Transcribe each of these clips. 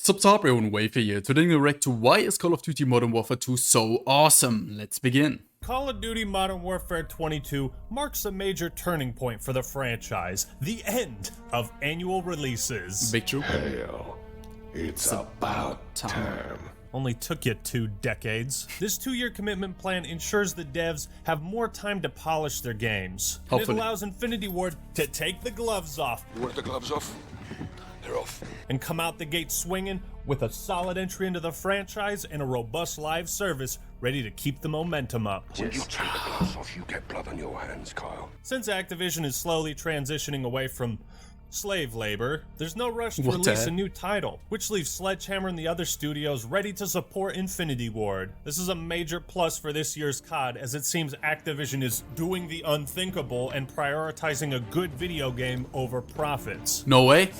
Subtabrio and Wafer here, today we'll react to why is Call of Duty Modern Warfare 2 so awesome. Let's begin. Call of Duty Modern Warfare 22 marks a major turning point for the franchise, the end of annual releases. Big true. Hell, it's about time. Only took you 2 decades. This 2-year commitment plan ensures the devs have more time to polish their games. And it Hopefully. allows Infinity Ward to take the gloves off You want the gloves off? They're off. and come out the gate swinging with a solid entry into the franchise and a robust live service ready to keep the momentum up. When you take the gloves off, you get blood on your hands, Kyle. Since Activision is slowly transitioning away from slave labor, there's no rush to What the release a heck? new title, which leaves Sledgehammer and the other studios ready to support Infinity Ward. This is a major plus for this year's COD, as it seems Activision is doing the unthinkable and prioritizing a good video game over profits. No way.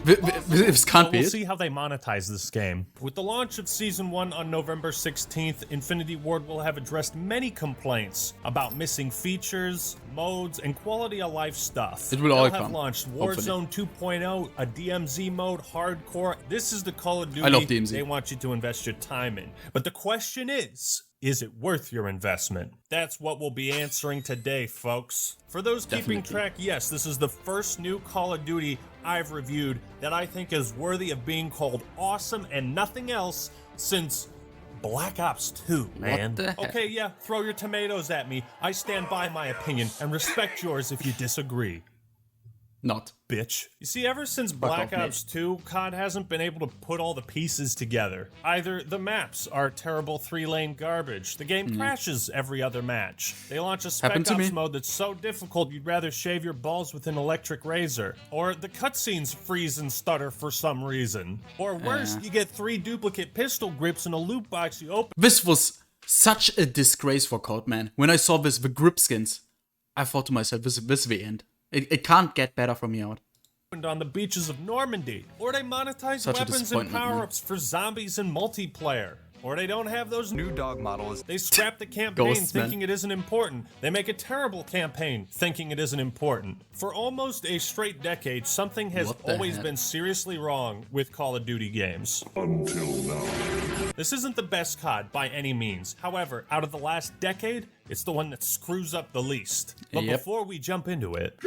This can't be We'll it. see how they monetize this game. With the launch of Season 1 on November 16th, Infinity Ward will have addressed many complaints about missing features, modes, and quality of life stuff. It will all They'll have come, launched hopefully. Warzone 2.0, a DMZ mode, hardcore. This is the Call of Duty I love DMZ. they want you to invest your time in. But the question is it worth your investment? That's what we'll be answering today, folks. For those keeping Definitely. track, yes, this is the first new Call of Duty I've reviewed that I think is worthy of being called awesome and nothing else since Black Ops 2, man. the heck? Okay, yeah, throw your tomatoes at me. I stand by my opinion and respect yours if you disagree, Not. bitch. You see, ever since Fuck Black off, mate. Ops 2, COD hasn't been able to put all the pieces together. Either the maps are terrible 3-lane garbage, the game crashes every other match. They launch a Spec Mm-hmm. Happened to Ops me. mode that's so difficult you'd rather shave your balls with an electric razor. Or the cutscenes freeze and stutter for some reason. Or worse, you get 3 duplicate pistol grips in a loot box you open. This was such a disgrace for COD, man. When I saw this, the grip skins, I thought to myself, this is the end. It can't get better from here out. On the beaches of Normandy, or they monetize Such a weapons and disappointment, man. power-ups for zombies and multiplayer, or they don't have those New dog model is They scrap the campaign Ghosts, man. thinking it isn't important. They make a terrible campaign thinking it isn't important. For almost a straight decade, something has What the always heck? been seriously wrong with Call of Duty games. Until now. This isn't the best COD by any means. However, out of the last decade, it's the one that screws up the least. But Yep. before we jump into it,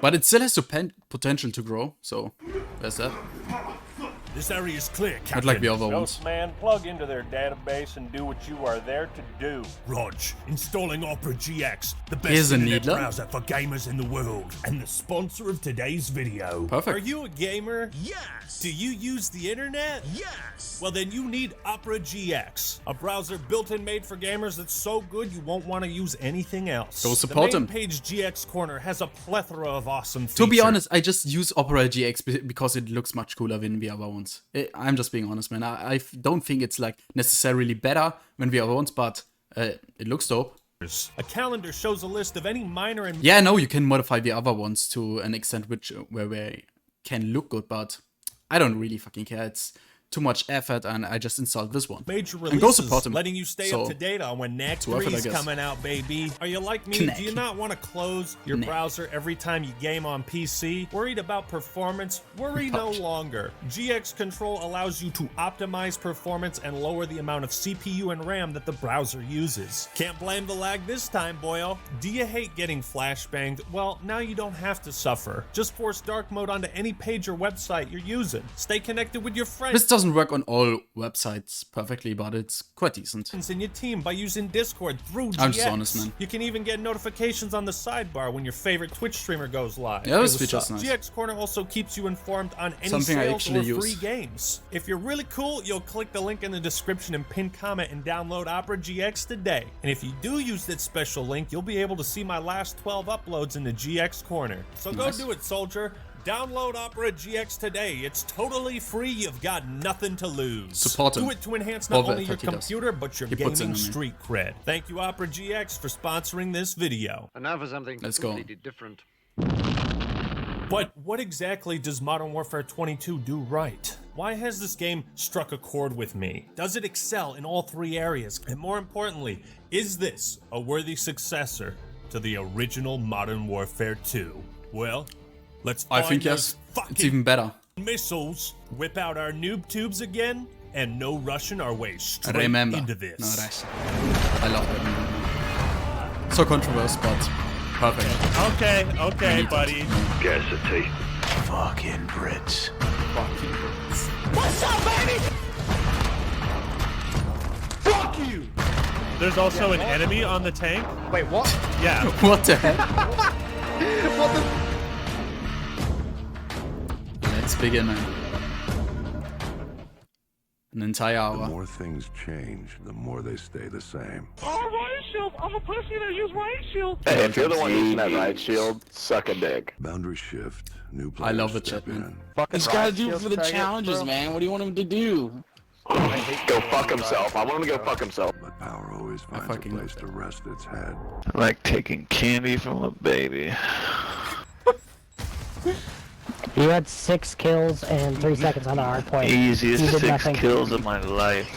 But it still has the potential to grow, so there's that. this area is clear, Captain. I'd like the other ones. Man, plug into their database and do what you are there to do. Rog, installing Opera GX, the best Here's a internet needler. browser for gamers in the world, and the sponsor of today's video. Perfect. Are you a gamer? Yes! Do you use the internet? Yes! Well, then you need Opera GX, a browser built and made for gamers that's so good you won't want to use anything else. Go support the main them. page GX Corner has a plethora of awesome features. To be honest, I just use Opera GX because it looks much cooler than the other ones. I'm just being honest, man. I don't think it's like necessarily better than the other ones, but it looks dope. a calendar shows a list of any minor and Yeah, no, you can modify the other ones to an extent where they can look good, but I don't really fucking care. It's too much effort, and I just installed this one. major And go support releases, them. letting you stay So, up to date on when Knack worth it, 3 I is guess. coming out, baby. Are you like me? Knack. Do you not want to close your Knack. browser every time you game on PC? Worried about performance? Worry no longer. GX Control allows you to optimize performance and lower the amount of CPU and RAM that the browser uses. Can't blame the lag this time, boyo. Do you hate getting flashbanged? Well, now you don't have to suffer. Just force dark mode onto any page or website you're using. Stay connected with your friends This doesn't work on all websites perfectly, but it's quite decent. in your team by using Discord through GX. I'm just honest, man. You can even get notifications on the sidebar when your favorite Twitch streamer goes live. Yeah, this Hey, what's feature's up? nice. GX Corner also keeps you informed on any Something I sales or actually free use. games. If you're really cool, you'll click the link in the description and pin comment and download Opera GX today. And if you do use that special link, you'll be able to see my last 12 uploads in the GX Corner. So Nice. go do it, soldier. Download Opera GX today. It's totally free. You've got nothing to lose. Support him. Do it to enhance All not the only your effort he does. computer, but your He puts in gaming on it. street cred. Thank you, Opera GX, for sponsoring this video. And now for something Let's go. completely different. But what exactly does Modern Warfare 22 do right? Why has this game struck a chord with me? Does it excel in all 3 areas? And more importantly, is this a worthy successor to the original Modern Warfare 2? Well, let's I find think those yes. fucking It's even better. missiles, whip out our noob tubes again, and no rushing our way straight Remember. into this. No, that's... I love that movie. So controversial, but perfect. Okay, buddy. Scarcity. Fucking Brits. Fucking Brits. What's up, baby? Fuck you! There's also an enemy on the tank. Wait, what? Yeah. What the heck? What the? Let's begin, man. An entire The hour. more things change, the more they stay the same. I'm a pussy that use riot shield. Hey, if you're the one using that riot shield, suck a dick. Boundary shift. New players I love the step chat, man. in. He's got to do it for the challenges, man. What do you want him to do? Go fuck himself. I want him to go fuck himself. But power always finds a fucking place to rest its head. Like taking candy from a baby. You had 6 kills and 3 seconds on the hard point. Easiest You did 6 nothing. kills of my life.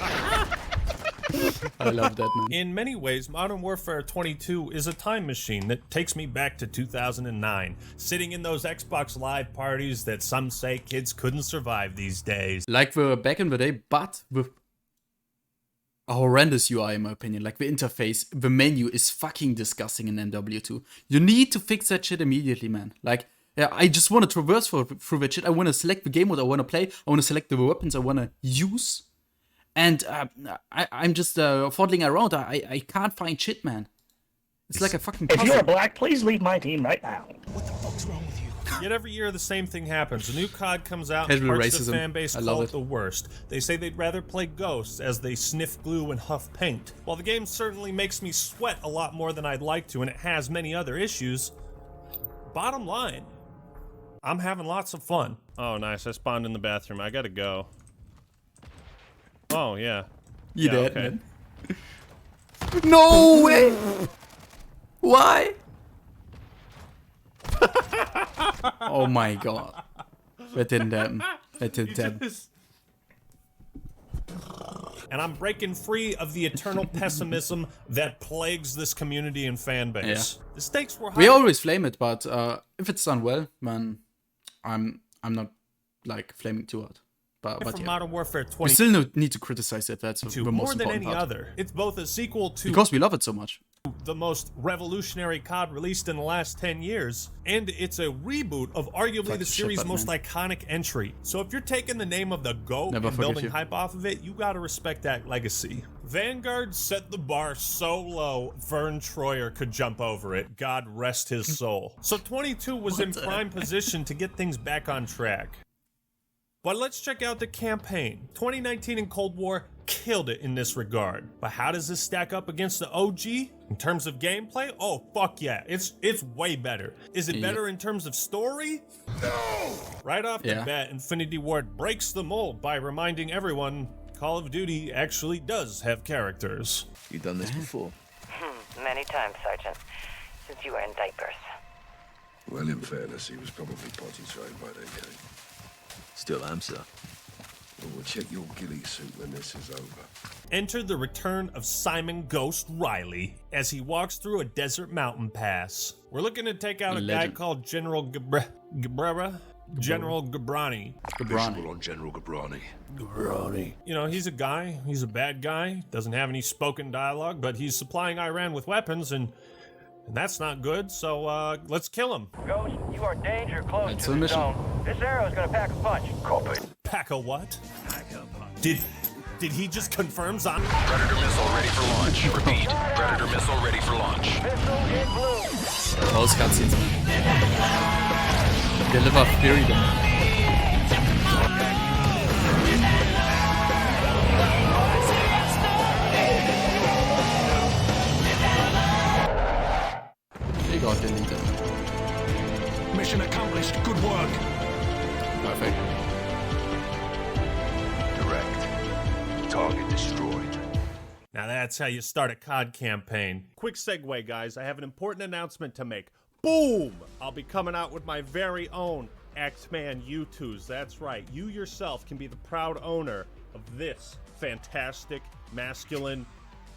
I love that, man. In many ways, Modern Warfare 22 is a time machine that takes me back to 2009, sitting in those Xbox Live parties that some say kids couldn't survive these days. Like we're back in the day, but with a horrendous UI, in my opinion. Like the interface, the menu is fucking disgusting in MW2. You need to fix that shit immediately, man. Like, yeah, I just want to traverse through that shit. I want to select the game mode I want to play. I want to select the weapons I want to use. And I'm just fodling around. I can't find shit, man. It's like a fucking puzzle. If you are black, please leave my team right now. Yet every year the same thing happens. A new COD comes out and Casual parts of racism. the fan base I call love it it. the worst. They say they'd rather play Ghosts as they sniff glue and huff paint. While the game certainly makes me sweat a lot more than I'd like to, and it has many other issues, bottom line, I'm having lots of fun. Oh, nice. I spawned in the bathroom. I gotta go. Oh, yeah. You Yeah, dead, okay. man. No way! Why? Oh my god. That didn't happen. That didn't happen. And I'm breaking free of the eternal pessimism that plagues this community and fan base. The stakes were high. We always flame it, but if it's done well, man, I'm not like flaming too hard. But from yeah. Modern Warfare We 22 still need to criticize it. That's the most more than important any part. other. It's both a sequel to Because we love it so much. the most revolutionary COD released in the last 10 years, and it's a reboot of arguably Fuck the the shit, series' Batman. most iconic entry. So if you're taking the name of the GOAT Never and forgive building you. hype off of it, you gotta respect that legacy. Vanguard set the bar so low, Vern Troyer could jump over it. God rest his soul. So 22 was in prime position to get things back on track. But let's check out the campaign. 2019 and Cold War killed it in this regard. But how does this stack up against the OG? In terms of gameplay? Oh, fuck yeah. It's way better. Is it better in terms of story? No! Right off the bat, Infinity Ward breaks the mold by reminding everyone Call of Duty actually does have characters. You done this before? Many times, Sergeant, since you were in diapers. Well, in fairness, he was probably potty trained by then, Kate. Still am, sir. Well, we'll check your ghillie suit when this is over. Enter the return of Simon Ghost Riley as he walks through a desert mountain pass. We're looking to take out a guy Legend. called General Gabrani. General Gabrani. Visible on General Gabrani. You know, he's a guy, he's a bad guy, doesn't have any spoken dialogue, but he's supplying Iran with weapons, and that's not good, so let's kill him. Ghost, you are danger close That's to the the mission. zone. This arrow is gonna pack a punch. Copy. Pack a what? Did he just confirm zombie? Predator missile ready for launch. Repeat. Predator missile ready for launch. Missile in blue. Those cutscenes, man. Deliver freedom. They got deleted. Mission accomplished. Good work. Perfect. Direct. Target destroyed. Now that's how you start a COD campaign. Quick segue, guys. I have an important announcement to make. Boom! I'll be coming out with my very own X-Man U2s. That's right. You yourself can be the proud owner of this fantastic, masculine,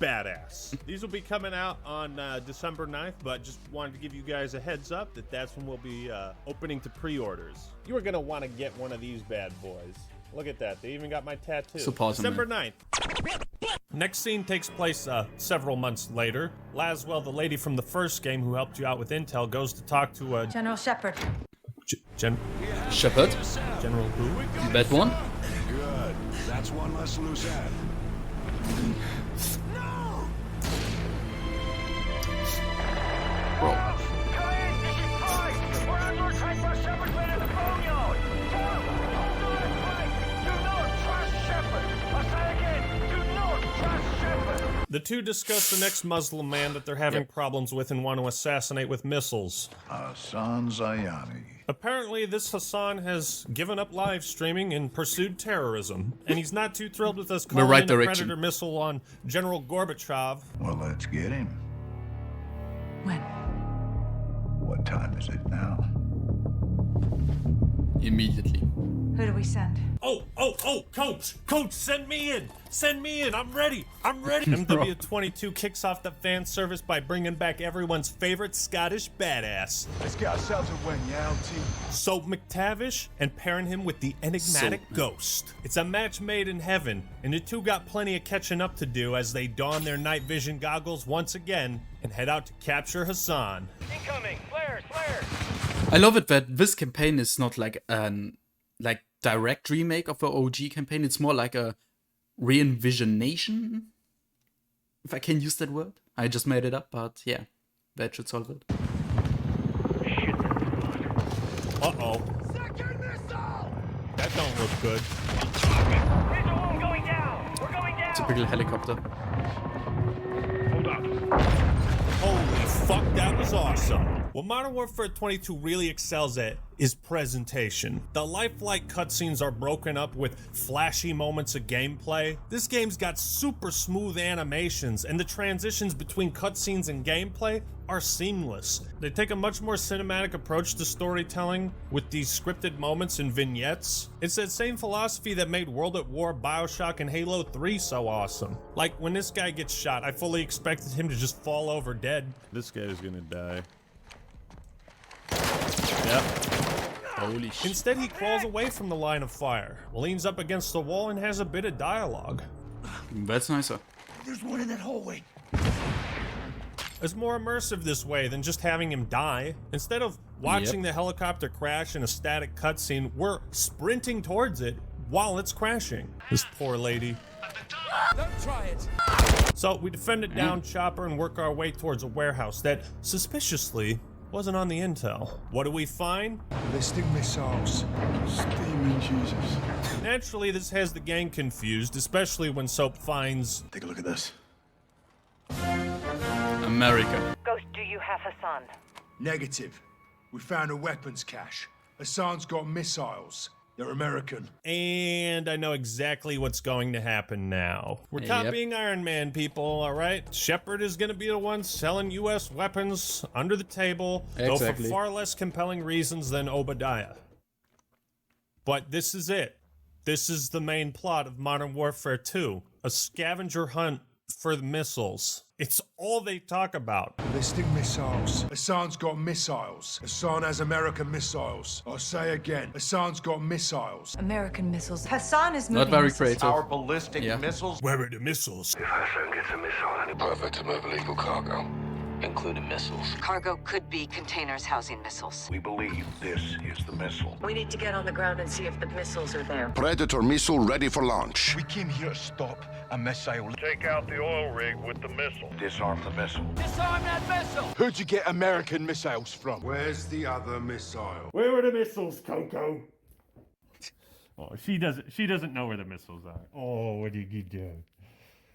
badass. These will be coming out on December 9th, but just wanted to give you guys a heads up that that's when we'll be opening to pre-orders. You are gonna want to get one of these bad boys. Look at that. They even got my tattoo. December 9th. Next scene takes place several months later. Laswell, the lady from the first game who helped you out with intel, goes to talk to General Shepard. Shepard? General who? That one? Good. That's one less loose end. Bro. The two discuss the next Muslim man that they're having problems with and want to assassinate with missiles. Hassan Zayani. Apparently, this Hassan has given up live streaming and pursued terrorism, and he's not too thrilled with us calling in a Predator missile on General Gorbachev. Well, let's get him. When? What time is it now? Immediately. Who do we send? Oh, Coach, send me in. I'm ready. MW22 kicks off the fan service by bringing back everyone's favorite Scottish badass. Let's get ourselves a win, yeah, LT. Soap McTavish, and pairing him with the enigmatic Ghost. It's a match made in heaven, and the two got plenty of catching up to do as they don their night vision goggles once again and head out to capture Hassan. Incoming! Flares! I love it that this campaign is not like an direct remake of the OG campaign. It's more like a re-envisionation, if I can use that word. I just made it up, but yeah, that should solve it. Uh-oh. Second missile! That don't look good. Visual one going down! We're going down! Typical helicopter. Hold up. Holy fuck, that was awesome. What Modern Warfare 22 really excels at is presentation. The lifelike cutscenes are broken up with flashy moments of gameplay. This game's got super smooth animations, and the transitions between cutscenes and gameplay are seamless. They take a much more cinematic approach to storytelling with these scripted moments and vignettes. It's that same philosophy that made World at War, BioShock, and Halo 3 so awesome. Like, when this guy gets shot, I fully expected him to just fall over dead. This guy's gonna die. Yep. Holy shit. Instead, he crawls away from the line of fire, leans up against the wall, and has a bit of dialogue. That's nicer. There's one in that hallway. It's more immersive this way than just having him die. Instead of watching the helicopter crash in a static cutscene, we're sprinting towards it while it's crashing. This poor lady. Don't try it! So we defend it down chopper and work our way towards a warehouse that, suspiciously, wasn't on the intel. What do we find? Ballistic missiles. Steaming Jesus. Naturally, this has the gang confused, especially when Soap finds... Take a look at this. America. Ghost, do you have Hassan? Negative. We found a weapons cache. Hassan's got missiles. They're American. And I know exactly what's going to happen now. We're copying Iron Man, people, all right? Shepard is going to be the one selling U.S. weapons under the table, though for far less compelling reasons than Obadiah. But this is it. This is the main plot of Modern Warfare 2, a scavenger hunt for the missiles. It's all they talk about. Ballistic missiles. Hassan's got missiles. Hassan has American missiles. I'll say again, Hassan's got missiles. American missiles. Hassan is moving. Not very creative. Our ballistic missiles? Where are the missiles? If Hassan gets a missile, perfect to move illegal cargo. Including missiles. Cargo could be containers housing missiles. We believe this is the missile. We need to get on the ground and see if the missiles are there. Predator missile ready for launch. We came here to stop a missile. Take out the oil rig with the missile. Disarm the missile. Disarm that missile! Who'd you get American missiles from? Where's the other missile? Where are the missiles, Coco? Oh, she doesn't know where the missiles are. Oh, what did you do?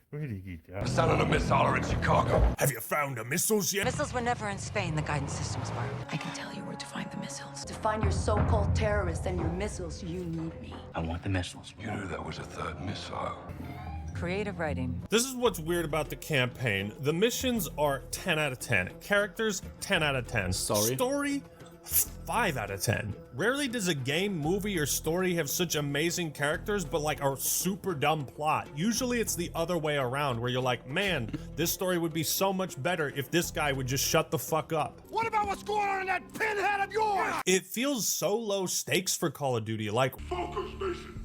Where did you go? The son of the missile are in Chicago. Have you found the missiles yet? Missiles were never in Spain. The guidance systems were. I can tell you where to find the missiles. To find your so-called terrorists and your missiles, you need me. I want the missiles. You knew that was a third missile. Creative writing. This is what's weird about the campaign. The missions are 10 out of 10. Characters, 10 out of 10. Story 5 out of 10. Rarely does a game, movie, or story have such amazing characters, but like a super dumb plot. Usually it's the other way around, where you're like, man, this story would be so much better if this guy would just shut the fuck up. What about what's going on in that pinhead of yours? It feels so low stakes for Call of Duty, like, Focus mission.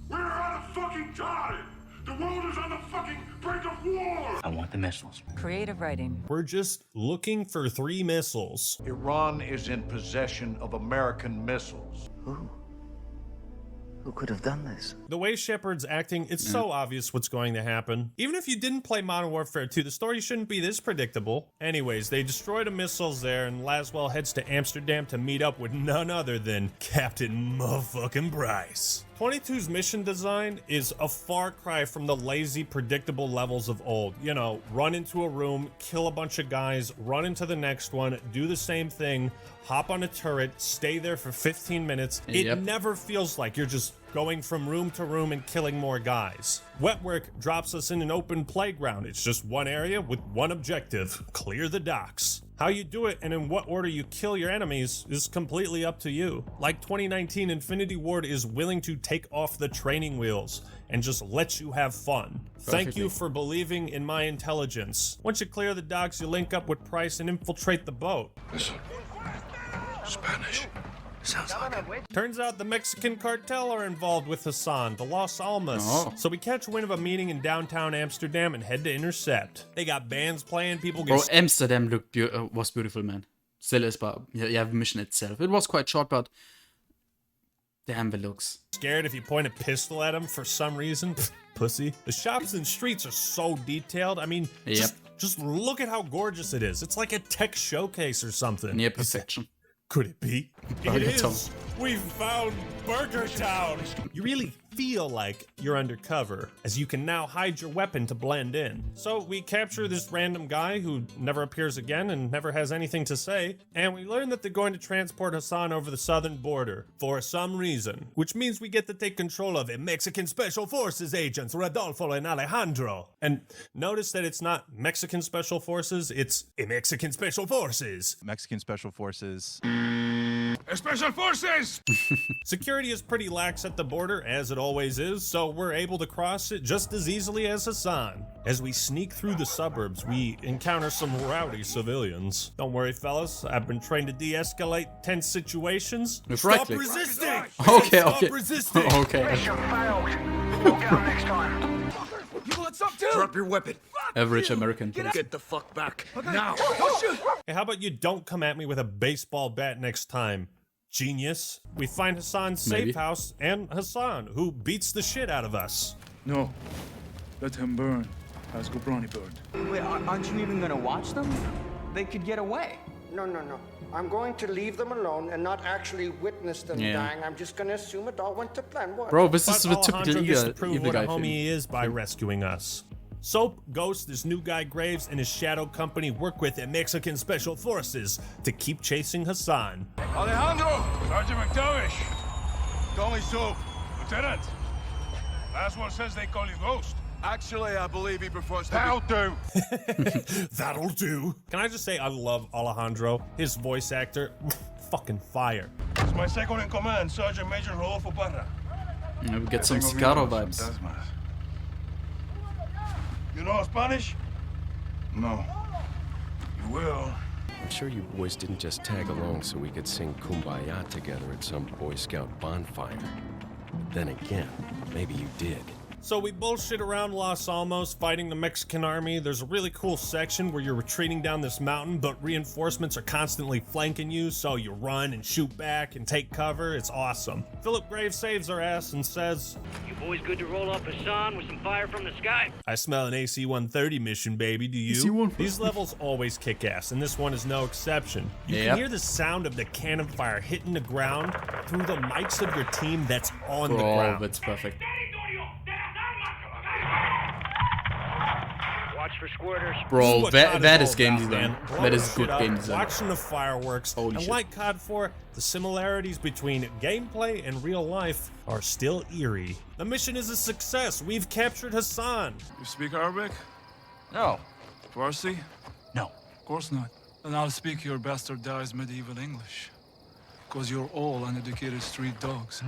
We're out of fucking time. The world is on the fucking brink of war. I want the missiles. Creative writing. we're just looking for 3 missiles. Iran is in possession of American missiles. Who could have done this? The way Shepard's acting, it's so obvious what's going to happen. Even if you didn't play Modern Warfare 2, the story shouldn't be this predictable. Anyways, they destroy the missiles there, and Laswell heads to Amsterdam to meet up with none other than Captain Motherfucking Bryce. 22's mission design is a far cry from the lazy, predictable levels of old. You know, run into a room, kill a bunch of guys, run into the next one, do the same thing, hop on a turret, stay there for 15 minutes. It never feels like you're just going from room to room and killing more guys. Wetwork drops us in an open playground. It's just one area with one objective: clear the docks. How you do it and in what order you kill your enemies is completely up to you. Like 2019, Infinity Ward is willing to take off the training wheels and just let you have fun. Thank you for believing in my intelligence. Once you clear the docks, you link up with Price and infiltrate the boat. Listen. Spanish. Sounds like Turns out the Mexican cartel are involved with Hassan, the Los Almas. So we catch wind of a meeting in downtown Amsterdam and head to intercept. They got bands playing, people get... Bro, Amsterdam was beautiful, man. Still is, but yeah, the mission itself. It was quite short, but damn the looks. Scared if you point a pistol at them for some reason. Pussy. The shops and streets are so detailed. I mean, just look at how gorgeous it is. It's like a tech showcase or something. Near perfection. Could it be? Burger It Town. is! We found Burger Town! You really feel like you're undercover, as you can now hide your weapon to blend in. So we capture this random guy who never appears again and never has anything to say, and we learn that they're going to transport Hassan over the southern border for some reason, which means we get to take control of it. Mexican Special Forces agents Rodolfo and Alejandro. And notice that it's not Mexican Special Forces, it's Mexican Special Forces. Mexican Special Forces. Special Forces! Security is pretty lax at the border, as it always is, so we're able to cross it just as easily as Hassan. As we sneak through the suburbs, we encounter some rowdy civilians. Don't worry, fellas, I've been trained to de-escalate tense situations. With Stop right click. resisting! Okay, Stop okay. resisting! Okay. Drop your weapon. Average American. Get the fuck back. Now. Hey, how about you don't come at me with a baseball bat next time, genius? We find Hassan's Maybe. safe house and Hassan, who beats the shit out of us. No. Let him burn. As Gobrani burned. Wait, aren't you even gonna watch them? They could get away. No. I'm going to leave them alone and not actually witness them dying. I'm just going to assume it all went to plan. What? Bro, this But is the typical Alejandro gets to evil prove what a guy homie thing. he is by rescuing us. Soap, Ghost, this new guy Graves, and his shadow company work with the Mexican Special Forces to keep chasing Hassan. Alejandro! Sergeant McTavish! Call me Soap. Lieutenant! Last one says they call you Ghost. Actually, I believe he prefers to That'll do! That'll do. Can I just say I love Alejandro? His voice actor, fucking fire. It's my second in command, Sergeant Major Rodolfo Parra. Yeah, we get some Sicaro vibes. You know Spanish? No. You will. I'm sure you boys didn't just tag along so we could sing Kumbaya together at some Boy Scout bonfire. But then again, maybe you did. So we bullshit around Los Alamos fighting the Mexican army. There's a really cool section where you're retreating down this mountain, but reinforcements are constantly flanking you, so you run and shoot back and take cover. It's awesome. Philip Graves saves our ass and says, "You boys good to roll up Hassan with some fire from the sky?" "I smell an AC-130 mission, baby. Do you?" These levels always kick ass, and this one is no exception. You can hear the sound of the cannon fire hitting the ground through the mics of your team that's on the ground. That's perfect. Watch for squirters. Bro, that is game about, design. man. That Blowing is good shit up, game design. Watching the fireworks, and shit. like COD 4, the similarities between gameplay and real life are still eerie. The mission is a success. We've captured Hassan. You speak Arabic? No. Farsi? No. Of course not. Then I'll speak your bastardized medieval English. Because you're all uneducated street dogs.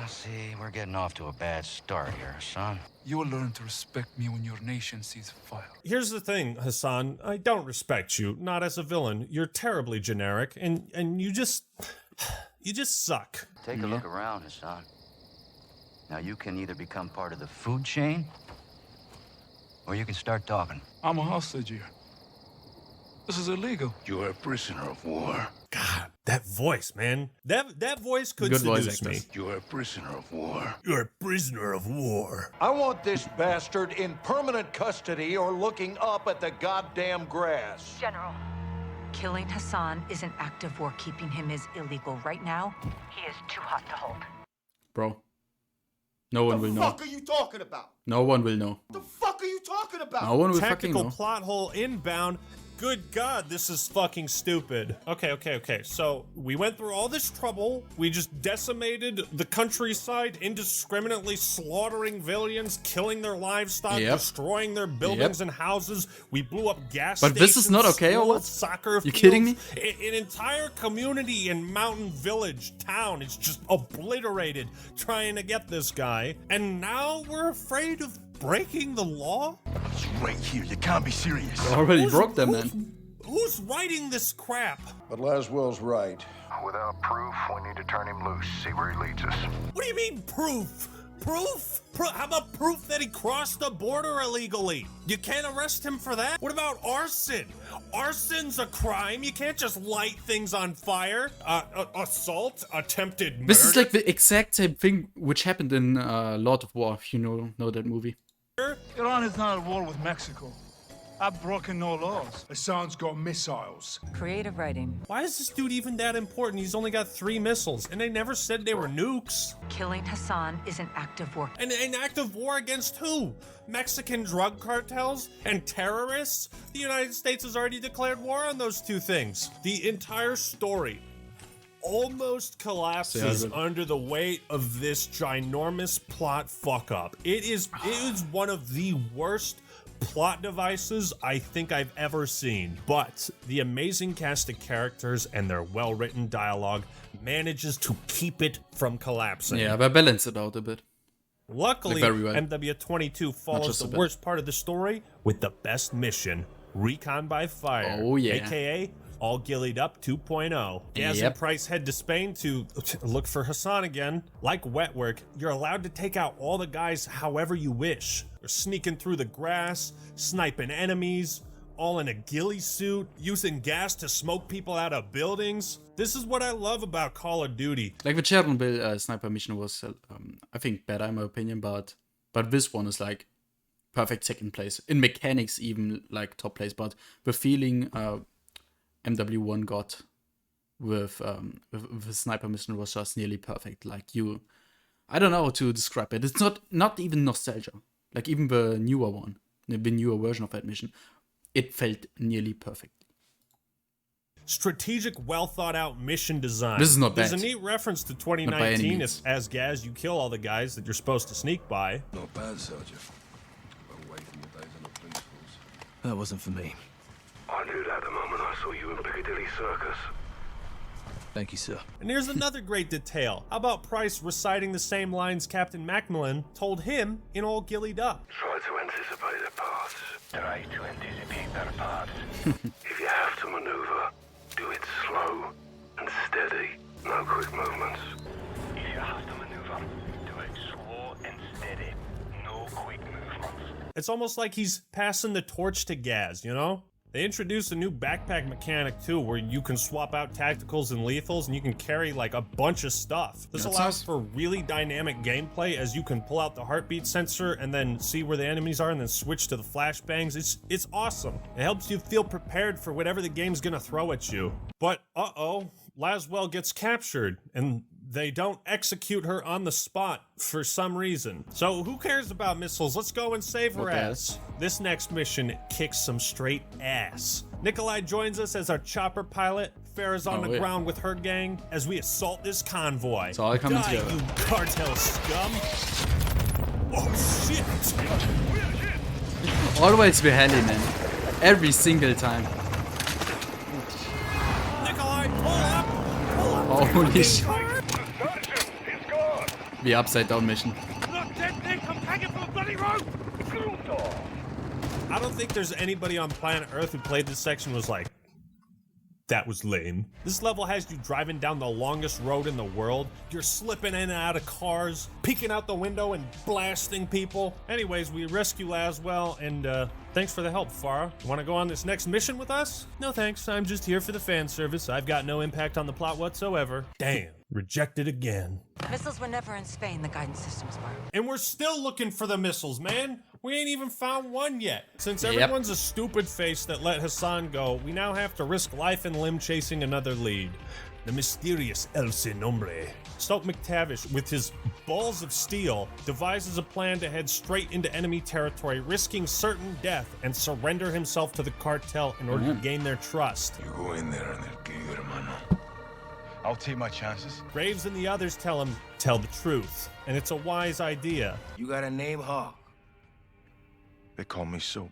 See, we're getting off to a bad start here, son. You'll learn to respect me when your nation sees fire. Here's the thing, Hassan. I don't respect you, not as a villain. You're terribly generic, and you just suck. Take a look around, Hassan. Now you can either become part of the food chain, or you can start talking. I'm a hostage here. This is illegal. You are a prisoner of war. God, that voice, man. That voice could Good voice seduce me. actors. You are a prisoner of war. You're a prisoner of war. I want this bastard in permanent custody or looking up at the goddamn grass. General, killing Hassan is an act of war. Keeping him is illegal. Right now, he is too hot to hold. Bro. No one will know. What the fuck are you talking about? No one will know. The fuck are you talking about? No one will fucking Tactical know. plot hole inbound. Good God, this is fucking stupid. Okay. So we went through all this trouble. We just decimated the countryside, indiscriminately slaughtering villains, killing their livestock, Yep. destroying their buildings and houses. We blew up gas But stations, this is not okay, or schools, what? Soccer You fields. kidding me? An entire community in Mountain Village town is just obliterated trying to get this guy. And now we're afraid of breaking the law? It's right here. You can't be serious. Already broke them, man. Who's writing this crap? But Laswell's right. Without proof, we need to turn him loose, see where he leads us. What do you mean proof? Proof? How about proof that he crossed the border illegally? You can't arrest him for that? What about arson? Arson's a crime. You can't just light things on fire. Assault, attempted murder. This is like the exact same thing which happened in Lord of War, if you know that movie. Iran is not at war with Mexico. I've broken no laws. Hassan's got missiles. Creative writing. Why is this dude even that important? He's only got 3 missiles, and they never said they were nukes. Killing Hassan is an act of war. An act of war against who? Mexican drug cartels and terrorists? The United States has already declared war on those 2 things. The entire story almost collapses under the weight of this ginormous plot fuck up. It is one of the worst plot devices I think I've ever seen, but the amazing cast of characters and their well-written dialogue manages to keep it from collapsing. Yeah, they balance it out a bit. Luckily, Like very well. MW22 follows just the a bit. worst part of the story with the best mission, Recon by Fire. Oh, yeah. AKA All Gillied Up 2.0. Gaz Yep. and Price head to Spain to look for Hassan again. Like Wetwork, you're allowed to take out all the guys however you wish. You're sneaking through the grass, sniping enemies, all in a ghillie suit, using gas to smoke people out of buildings. This is what I love about Call of Duty. Like the Chernobyl sniper mission was, I think, better in my opinion, but this one is like perfect second place. In mechanics, even like top place, but the feeling MW1 got with the sniper mission was just nearly perfect. Like I don't know how to describe it. It's not even nostalgia. Like even the newer one, the newer version of that mission, it felt nearly perfect. Strategic, well thought out mission design. This is not There's bad. a neat reference to Not by any 2019 means. if, as Gaz, you kill all the guys that you're supposed to sneak by. Not bad, Sergeant. Away from the days on the police force. That wasn't for me. I knew that the moment I saw you in Piccadilly Circus. Thank you, sir. And here's another great detail. How about Price reciting the same lines Captain Macmillan told him in All Gillied Up? Try to anticipate their paths. Try to anticipate their paths. If you have to maneuver, do it slow and steady. No quick movements. If you have to maneuver, do it slow and steady. No quick movements. It's almost like he's passing the torch to Gaz, you know? They introduced a new backpack mechanic too, where you can swap out tacticals and lethals and you can carry like a bunch of stuff. This That's allows nice. for really dynamic gameplay as you can pull out the heartbeat sensor and then see where the enemies are and then switch to the flashbangs. It's awesome. It helps you feel prepared for whatever the game's gonna throw at you. But uh-oh, Laswell gets captured and they don't execute her on the spot for some reason. So who cares about missiles? Let's go and save her What ass. ass? This next mission kicks some straight ass. Nikolai joins us as our chopper pilot. Farah's on Oh, the yeah. ground with her gang as we assault this convoy. It's all coming Die, together. you cartel scum! Oh shit! Always the heli, man. Every single time. Nikolai, pull up! Pull up! Holy shit. The upside down mission. I don't think there's anybody on planet Earth who played this section was like, that was lame. This level has you driving down the longest road in the world. You're slipping in and out of cars, peeking out the window and blasting people. Anyways, we rescue Laswell, and thanks for the help, Farah. Want to go on this next mission with us? No thanks, I'm just here for the fan service. I've got no impact on the plot whatsoever. Damn, rejected again. Missiles were never in Spain, the guidance systems were. And we're still looking for the missiles, man. We ain't even found one yet. Since everyone's a stupid face that let Hassan go, we now have to risk life and limb chasing another lead. The mysterious El Sin Nombre. Stoke McTavish, with his balls of steel, devises a plan to head straight into enemy territory, risking certain death, and surrender himself to the cartel in order to gain their trust. You go in there and they'll kill you, hermano. I'll take my chances. Graves and the others tell him, tell the truth. And it's a wise idea. You got a name, Hawk? They call me Soap.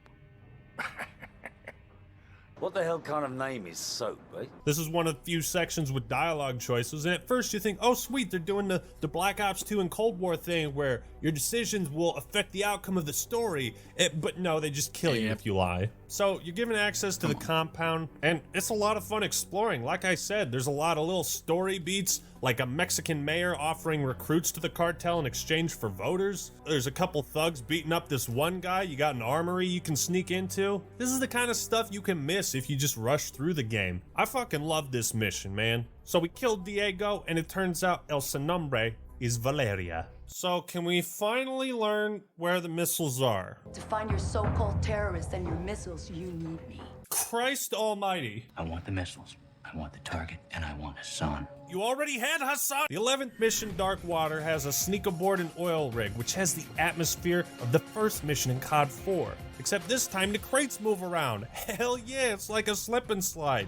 What the hell kind of name is Soap, eh? This is one of the few sections with dialogue choices, and at first you think, oh sweet, they're doing the Black Ops 2 and Cold War thing where your decisions will affect the outcome of the story, but no, they just kill you if you lie. So you're given access to the compound, and it's a lot of fun exploring. Like I said, there's a lot of little story beats, like a Mexican mayor offering recruits to the cartel in exchange for voters. There's a couple thugs beating up this one guy. You got an armory you can sneak into. This is the kind of stuff you can miss if you just rush through the game. I fucking love this mission, man. So we killed Diego, and it turns out El Sin Nombre is Valeria. So can we finally learn where the missiles are? To find your so-called terrorists and your missiles, you need me. Christ almighty. I want the missiles. I want the target, and I want Hassan. You already had Hassan! The 11th mission, Dark Water, has a sneak aboard an oil rig, which has the atmosphere of the first mission in COD 4. Except this time the crates move around. Hell yeah, it's like a slip and slide.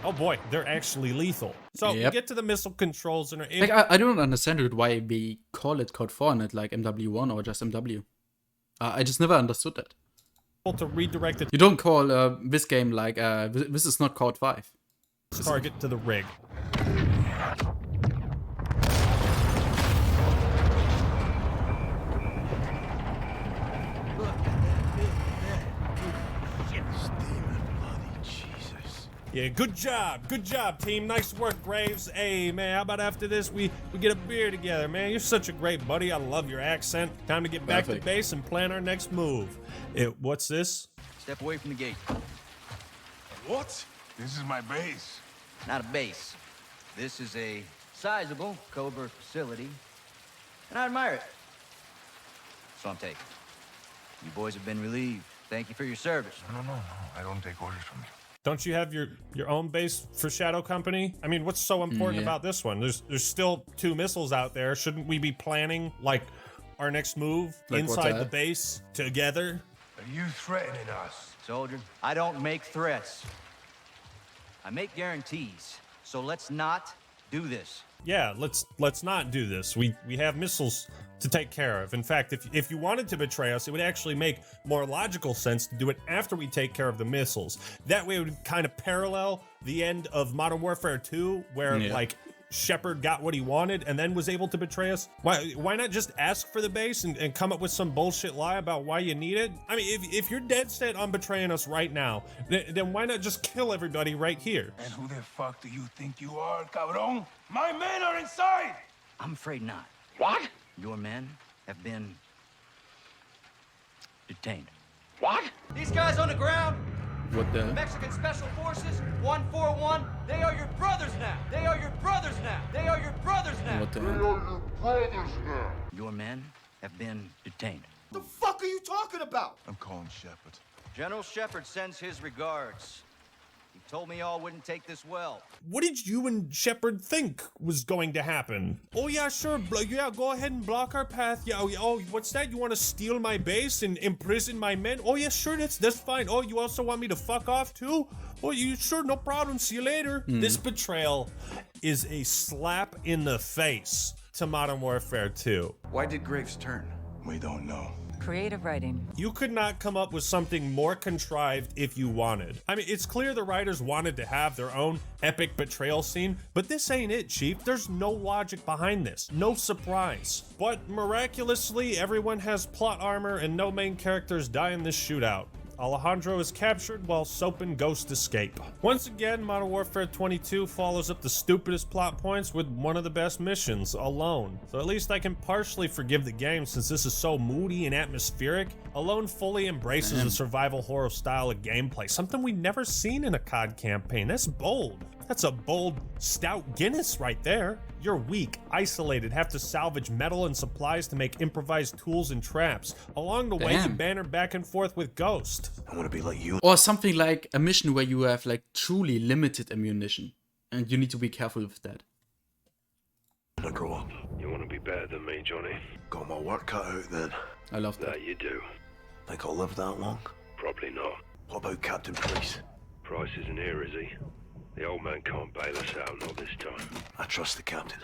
Oh boy, they're actually lethal. So we get to the missile controls and are able... Like, I don't understand why we call it COD 4 and not like MW1 or just MW. I just never understood that. To redirect it. You don't call this game like, this is not COD 5. Target to the rig. Yeah, good job, team. Nice work, Graves. Hey, man, how about after this, we get a beer together, man? You're such a great buddy. I love your accent. Time to get back to base and plan our next move. What's this? Step away from the gate. What? This is my base. Not a base. This is a sizable covert facility, and I admire it. So I'm taking. You boys have been relieved. Thank you for your service. No. I don't take orders from you. Don't you have your own base for Shadow Company? I mean, what's so important about this one? There's still 2 missiles out there. Shouldn't we be planning, like, our next move like inside the base together? Are you threatening us? Soldier, I don't make threats. I make guarantees. So let's not do this. Yeah, let's not do this. We have missiles to take care of. In fact, if you wanted to betray us, it would actually make more logical sense to do it after we take care of the missiles. That way it would kind of parallel the end of Modern Warfare 2, where like Shepard got what he wanted and then was able to betray us. Why not just ask for the base and come up with some bullshit lie about why you need it? I mean, if you're dead set on betraying us right now, then why not just kill everybody right here? And who the fuck do you think you are, cabrón? My men are inside! I'm afraid not. What? Your men have been detained. What? These guys on the ground, what the? Mexican Special Forces, 141, they are your brothers now. They are your brothers now. They are your brothers now. What the? They are your brothers now. Your men have been detained. The fuck are you talking about? I'm calling Shepard. General Shepard sends his regards. He told me y'all wouldn't take this well. What did you and Shepard think was going to happen? Oh yeah, sure. Yeah, go ahead and block our path. Yeah. Oh, what's that? You want to steal my base and imprison my men? Oh yeah, sure. That's fine. Oh, you also want me to fuck off too? Oh, you sure? No problem. See you later. This betrayal is a slap in the face to Modern Warfare 2. Why did Graves turn? We don't know. Creative writing. You could not come up with something more contrived if you wanted. I mean, it's clear the writers wanted to have their own epic betrayal scene, but this ain't it, Chief. There's no logic behind this. No surprise. But miraculously, everyone has plot armor and no main characters die in this shootout. Alejandro is captured while Soap and Ghost escape. Once again, Modern Warfare 22 follows up the stupidest plot points with one of the best missions, Alone. So at least I can partially forgive the game since this is so moody and atmospheric. Alone fully embraces a survival horror style of gameplay, something we've never seen in a COD campaign. That's bold. That's a bold, stout Guinness right there. You're weak, isolated, have to salvage metal and supplies to make improvised tools and traps. Along the way, you banter back and forth with Ghost. I want to be like you. Or something like a mission where you have like truly limited ammunition. And you need to be careful with that. When I grow up. You want to be better than me, Johnny? Got my work cut out then. I love that. That you do. Think I'll live that long? Probably not. What about Captain Price? Price isn't here, is he? The old man can't bail us out, not this time. I trust the captain.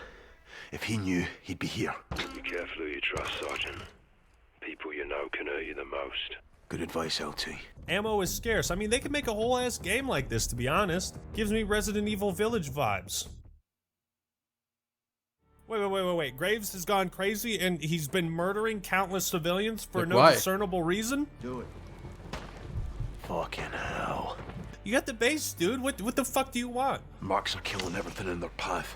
If he knew, he'd be here. Be careful who you trust, Sergeant. People you know can hurt you the most. Good advice, LT. Ammo is scarce. I mean, they could make a whole ass game like this, to be honest. Gives me Resident Evil Village vibes. Wait. Graves has gone crazy and he's been murdering countless civilians for no discernible reason? Do it. Fucking hell. You got the base, dude. What the fuck do you want? Marks are killing everything in their path.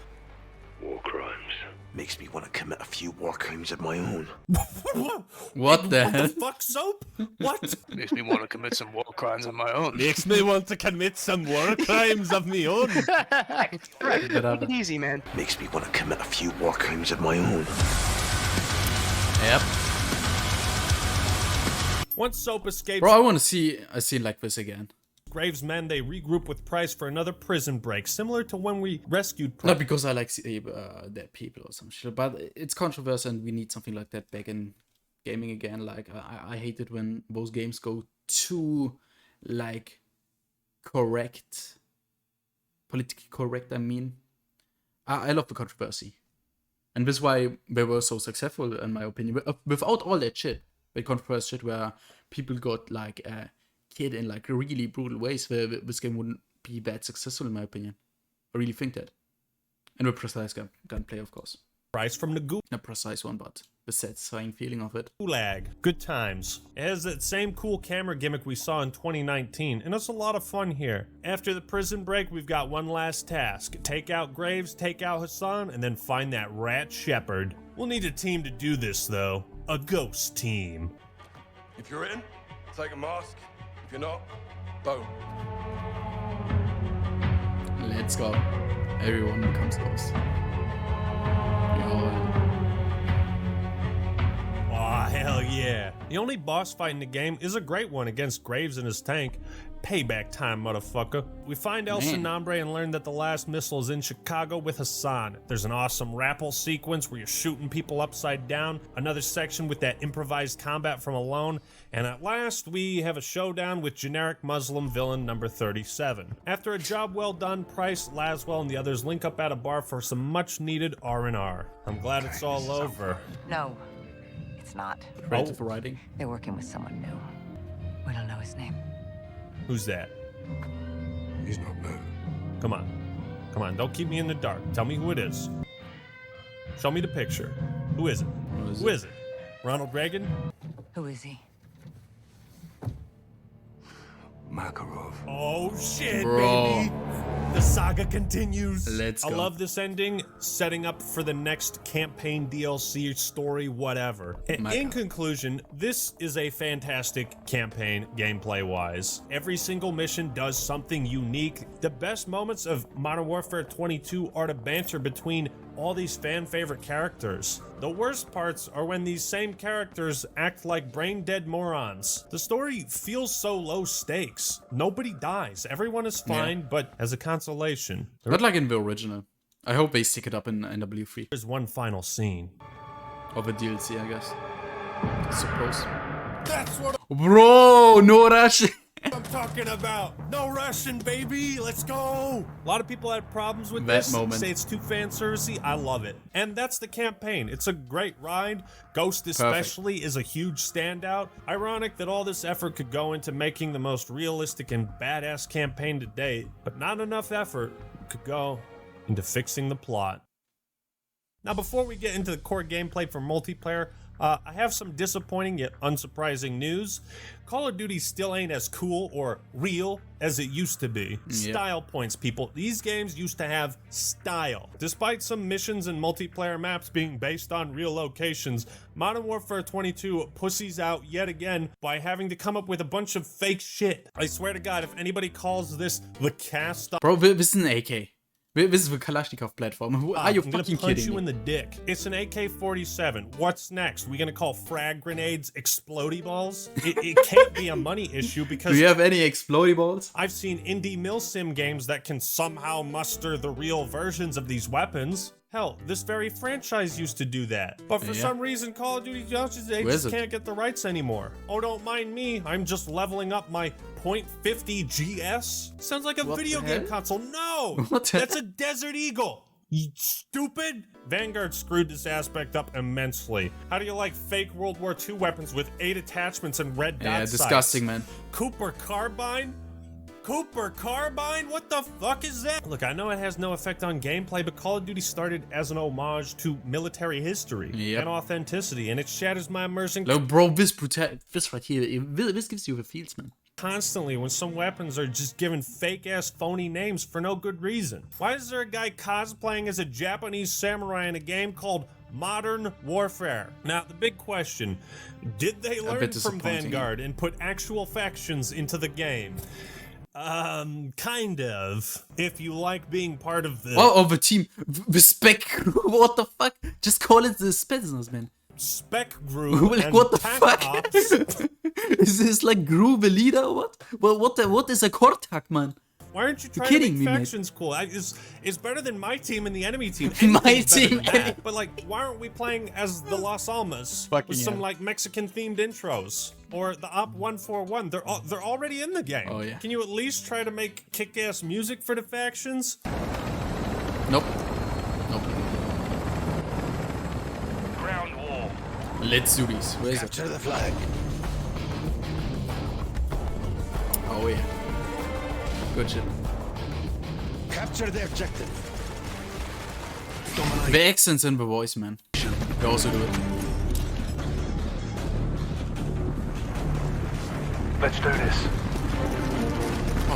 War crimes. Makes me want to commit a few war crimes of my own. What the hell? What the fuck, Soap? What? Makes me want to commit some war crimes of my own. Makes me want to commit some war crimes of my own. Take it easy, man. Makes me want to commit a few war crimes of my own. Yep. Once Soap escapes... Bro, I want to see a scene like this again. Graves' men, they regroup with Price for another prison break, similar to when we rescued Price. Not because I like dead people or some shit, but it's controversial and we need something like that back in gaming again. Like, I hate it when those games go too, like, correct. Politically correct, I mean. I love the controversy. And this is why they were so successful, in my opinion. Without all that shit, the controversial shit where people got, like, kid in like really brutal ways, where this game wouldn't be that successful in my opinion. I really think that. And with precise gunplay, of course. Price from the Not a precise one, but the satisfying feeling of it. Gulag. Good times. It has that same cool camera gimmick we saw in 2019, and it's a lot of fun here. After the prison break, we've got one last task. Take out Graves, take out Hassan, and then find that rat Shepard. We'll need a team to do this, though. A ghost team. If you're in, take a mask. If you're not, boom. Let's go. Everyone becomes ghost. Aw, hell yeah. The only boss fight in the game is a great one against Graves and his tank. Payback time, motherfucker. We find El Sinambre and learn that the last missile is in Chicago with Hassan. There's an awesome rappel sequence where you're shooting people upside down, another section with that improvised combat from Alone, and at last we have a showdown with generic Muslim villain number 37. After a job well done, Price, Laswell, and the others link up at a bar for some much needed R&R. I'm glad it's all over. No, it's not. Creative writing. They're working with someone new. We don't know his name. Who's that? He's not new. Come on, don't keep me in the dark. Tell me who it is. Show me the picture. Who is it? Who is it? Ronald Reagan? Who is he? Makarov. Oh shit, Bro. baby! The saga continues. Let's go. I love this ending, setting up for the next campaign, DLC, story, whatever. In conclusion, this is a fantastic campaign gameplay-wise. Every single mission does something unique. The best moments of Modern Warfare 22 are the banter between all these fan-favorite characters. The worst parts are when these same characters act like brain-dead morons. The story feels so low stakes. Nobody dies. Everyone is fine, but as a consolation. Not like in the original. I hope they stick it up in NW3. There's one final scene. Of a DLC, I guess. I suppose. That's what Bro, no rush. I'm talking about. No Russian, baby. Let's go. A lot of people had problems with That this. moment. Say it's too fan servicey. I love it. And that's the campaign. It's a great ride. Ghost especially is a huge standout. Ironic that all this effort could go into making the most realistic and badass campaign to date, but not enough effort could go into fixing the plot. Now, before we get into the core gameplay for multiplayer, I have some disappointing yet unsurprising news. Call of Duty still ain't as cool or real as it used to be. Style points, people. These games used to have style. Despite some missions and multiplayer maps being based on real locations, Modern Warfare 22 pussies out yet again by having to come up with a bunch of fake shit. I swear to God, if anybody calls this the cast... Bro, this is an AK. This is the Kalashnikov platform. Are you I'm gonna fucking punch kidding you me? in the dick. It's an AK-47. What's next? We gonna call frag grenades explodey balls? It can't be a money issue because... Do you have any explodey balls? I've seen indie milsim games that can somehow muster the real versions of these weapons. Hell, this very franchise used to do that. But for some reason, Call of Duty they just can't get the rights anymore. Oh, don't mind me. I'm just leveling up my .50 GS. Sounds like a video game console. No! That's a Desert Eagle. You stupid! Vanguard screwed this aspect up immensely. How do you like fake World War II weapons with 8 attachments and red dot sights? Disgusting, man. Cooper Carbine? Cooper Carbine? What the fuck is that? Look, I know it has no effect on gameplay, but Call of Duty started as an homage to military history and authenticity, and it shatters my immersion. No, bro, this right here, this gives you the feels, man. Constantly when some weapons are just given fake-ass phony names for no good reason. Why is there a guy cosplaying as a Japanese samurai in a game called Modern Warfare? Now, the big question, did they learn from Vanguard and put actual factions into the game? Kind of. If you like being part of the... Oh, of a team. The spec. What the fuck? Just call it the Spetsnaz, man. Spec Group like, and what the Tac fuck? Ops. Is this like Gru the leader or what? Well, what is a Kortak, man? Why aren't you trying kidding to me, make mate? factions cool? It's better than my team and the enemy team. My Anything's better team, than that. But like, why aren't we playing as the Las Almas with some like Mexican themed intros? Or the Op 141? They're already in the game. Oh, yeah. Can you at least try to make kick-ass music for the factions? Nope. Ground war. Let's do this. Where is it? Capture the flag. Oh yeah. Good shit. Capture the objective. The accents in the voice, man. They also do it. Let's do this.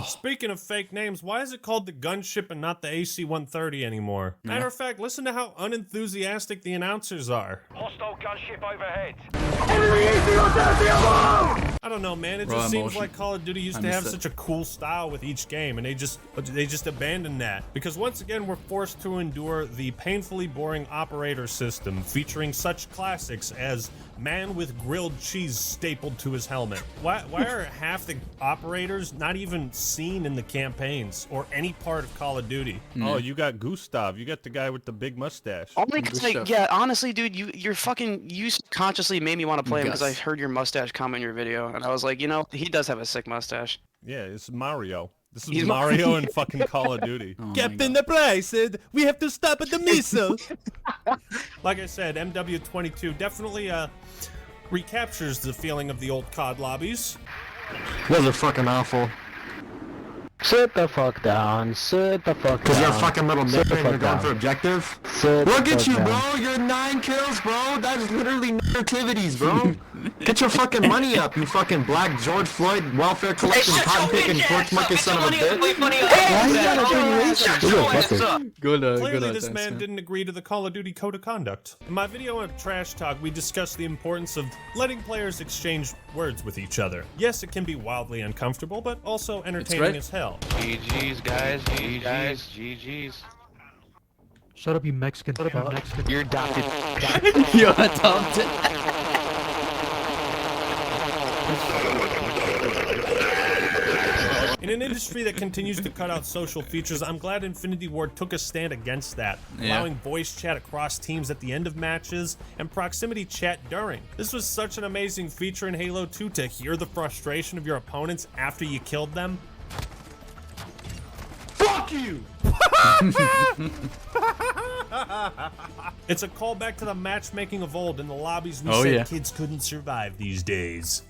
Speaking of fake names, why is it called the Gunship and not the AC-130 anymore? Matter of fact, listen to how unenthusiastic the announcers are. Hostile gunship overhead. I don't know, man. It Raw just seems emotion. like Call of Duty used to have such a cool style with each game, and they just abandoned that. Because once again, we're forced to endure the painfully boring operator system, featuring such classics as man with grilled cheese stapled to his helmet. Why are half the operators not even seen in the campaigns or any part of Call of Duty? Oh, you got Gustav. You got the guy with the big mustache. Only because, like, yeah, honestly, dude, you subconsciously made me want to play him because I heard your mustache comment in your video, and I was like, you know, he does have a sick mustache. Yeah, it's Mario. This is He's Mario and fucking Call of Duty. Oh Captain the Price said we have to stop at the missile. Like I said, MW22 definitely recaptures the feeling of the old COD lobbies. Those are fucking awful. Sit the fuck down. Sit the fuck down. Cause you're a fucking little Sit nigger the and you're fuck going down. for objective. Sit Look the at fuck you, down. bro. You're 9 kills, bro. That's literally activities, bro. Get your fucking money up, you fucking black George Floyd welfare collection cotton picking porch monkey son of a bitch. Clearly, this man didn't agree to the Call of Duty Code of Conduct. In my video on Trash Talk, we discussed the importance of letting players exchange words with each other. Yes, it can be wildly uncomfortable, but also entertaining as hell. GG's, guys. GG's. Shut up, you Mexican. Shut up, you Mexican. You're adopted. You're adopted. In an industry that continues to cut out social features, I'm glad Infinity Ward took a stand against that, allowing voice chat across teams at the end of matches and proximity chat during. This was such an amazing feature in Halo 2 to hear the frustration of your opponents after you killed them. Fuck you! It's a callback to the matchmaking of old in the lobbies we Oh, said yeah. kids couldn't survive these days.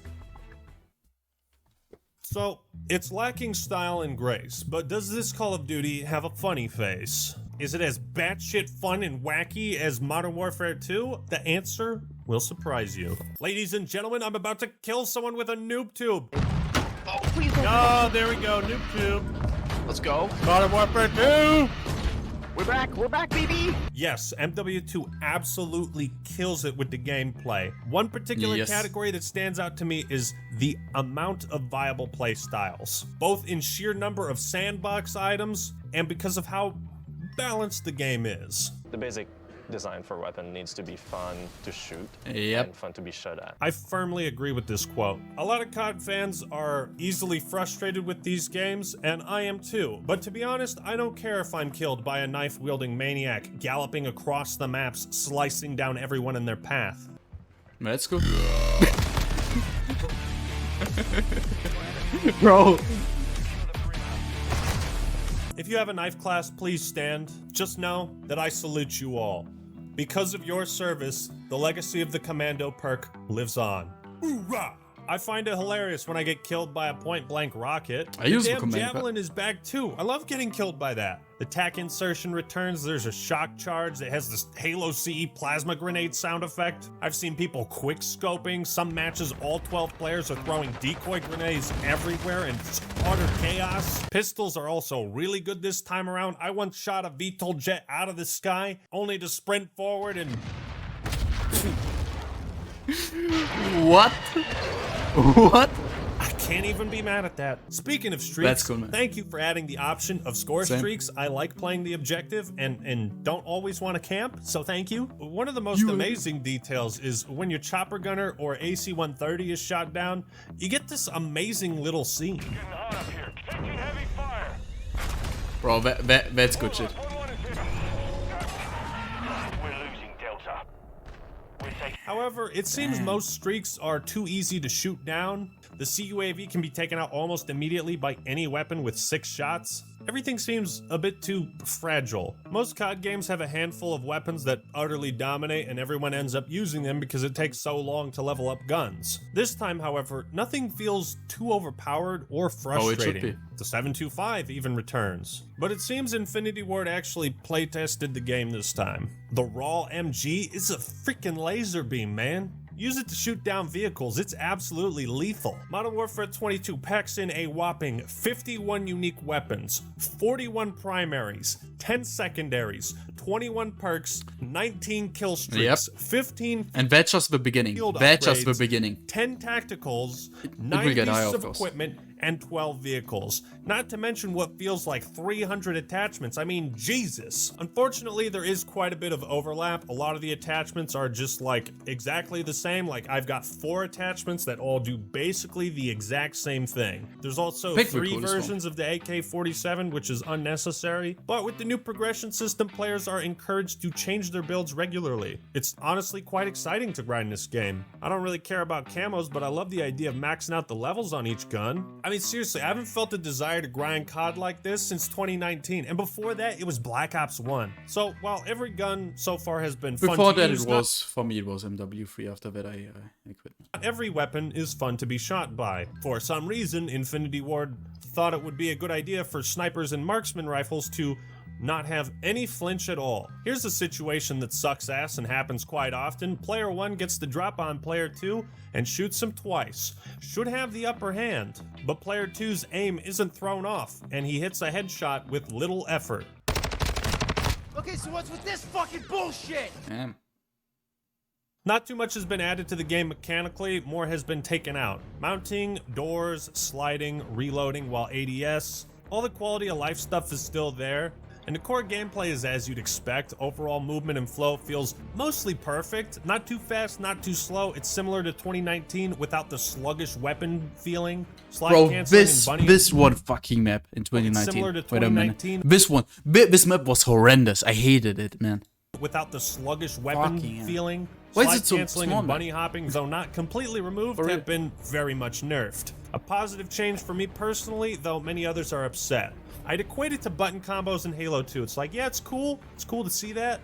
So, it's lacking style and grace, but does this Call of Duty have a funny face? Is it as batshit fun and wacky as Modern Warfare 2? The answer will surprise you. Ladies and gentlemen, I'm about to kill someone with a noob tube. Oh, please don't. Oh, there we go, noob tube. Let's go. Modern Warfare 2! We're back, baby! Yes, MW2 absolutely kills it with the gameplay. One particular Yes. category that stands out to me is the amount of viable play styles, both in sheer number of sandbox items and because of how balanced the game is. The basic design for a weapon needs to be fun to shoot Yep. and fun to be shot at. I firmly agree with this quote. A lot of COD fans are easily frustrated with these games, and I am too. But to be honest, I don't care if I'm killed by a knife-wielding maniac galloping across the maps, slicing down everyone in their path. Let's go. Bro. If you have a knife class, please stand. Just know that I salute you all. Because of your service, the legacy of the Commando perk lives on. Hoorah! I find it hilarious when I get killed by a point-blank rocket. I use the damn Commando Javelin is back too. I love getting killed by that. The tac insertion returns. There's a shock charge that has this Halo CE plasma grenade sound effect. I've seen people quick scoping. Some matches, all 12 players are throwing decoy grenades everywhere and it's utter chaos. Pistols are also really good this time around. I once shot a VTOL jet out of the sky only to sprint forward and... What? What? I can't even be mad at that. Speaking of streaks, That's cool, man. thank you for adding the option of score Same. streaks. I like playing the objective and don't always want to camp, so thank you. One of the most amazing details is when your chopper gunner or AC-130 is shot down, you get this amazing little scene. Bro, that's good shit. However, it seems most streaks are too easy to shoot down. The CUAV can be taken out almost immediately by any weapon with 6 shots. Everything seems a bit too fragile. Most COD games have a handful of weapons that utterly dominate and everyone ends up using them because it takes so long to level up guns. This time, however, nothing feels too overpowered or frustrating. be. The 725 even returns. But it seems Infinity Ward actually playtested the game this time. The Raw MG is a freaking laser beam, man. Use it to shoot down vehicles, it's absolutely lethal. Modern Warfare 22 packs in a whopping 51 unique weapons, 41 primaries, 10 secondaries, 21 perks, 19 kill streaks, 15 And that's just the beginning. field That's just the upgrades, beginning. 10 tacticals, will 9 get higher, pieces of of course. equipment, and 12 vehicles. Not to mention what feels like 300 attachments. I mean, Jesus. Unfortunately, there is quite a bit of overlap. A lot of the attachments are just like exactly the same. Like I've got 4 attachments that all do basically the exact same thing. There's also Pick the 3 coolest one. versions of the AK-47, which is unnecessary. But with the new progression system, players are encouraged to change their builds regularly. It's honestly quite exciting to grind this game. I don't really care about camos, but I love the idea of maxing out the levels on each gun. I mean, seriously, I haven't felt a desire to grind COD like this since 2019, and before that, it was Black Ops 1. So, while every gun so far has been fun Before to that, use, it was, for me, it was MW3. After that, I quit. not every weapon is fun to be shot by. For some reason, Infinity Ward thought it would be a good idea for snipers and marksman rifles to not have any flinch at all. Here's a situation that sucks ass and happens quite often. Player 1 gets the drop on Player 2 and shoots him twice. Should have the upper hand, but Player 2's aim isn't thrown off, and he hits a headshot with little effort. Okay, so what's with this fucking bullshit? Damn. Not too much has been added to the game mechanically, more has been taken out. Mounting, doors, sliding, reloading while ADS, all the quality of life stuff is still there. And the core gameplay is as you'd expect. Overall movement and flow feels mostly perfect. Not too fast, not too slow. It's similar to 2019 without the sluggish weapon feeling. Slide Bro, canceling and bunny. this one fucking map in 2019. Similar to Wait a minute. 2019. This map was horrendous. I hated it, man. Without the sluggish weapon Fucking hell. feeling. Why is Slide it so canceling small, and man? bunny hopping, though not completely removed, have been very much nerfed. A positive change for me personally, though many others are upset. I'd equate it to button combos in Halo 2. It's like, yeah, it's cool. It's cool to see that.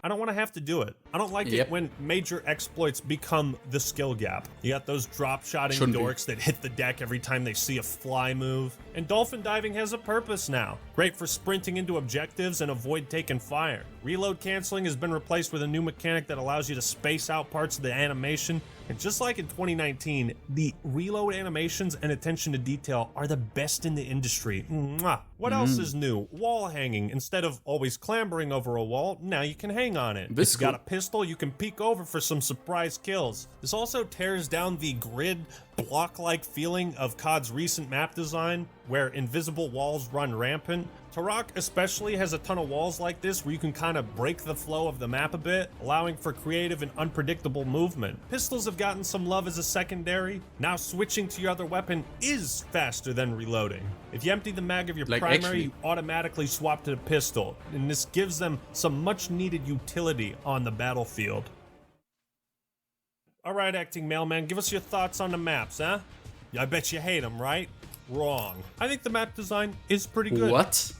I don't want to have to do it. I don't like it when major exploits become the skill gap. You got those drop-shotting dorks that hit the deck every time they see a fly move. And dolphin diving has a purpose now. Great for sprinting into objectives and avoid taking fire. Reload canceling has been replaced with a new mechanic that allows you to space out parts of the animation. And just like in 2019, the reload animations and attention to detail are the best in the industry. Mwah. What else is new? Wall hanging. Instead of always clambering over a wall, now you can hang on it. If you got a pistol, you can peek over for some surprise kills. This also tears down the grid block-like feeling of COD's recent map design, where invisible walls run rampant. Turok especially has a ton of walls like this where you can kind of break the flow of the map a bit, allowing for creative and unpredictable movement. Pistols have gotten some love as a secondary. Now switching to your other weapon is faster than reloading. If you empty the mag of your primary, you automatically swap to the pistol, and this gives them some much needed utility on the battlefield. Alright, acting mailman, give us your thoughts on the maps, huh? I bet you hate them, right? Wrong. I think the map design is pretty good. What?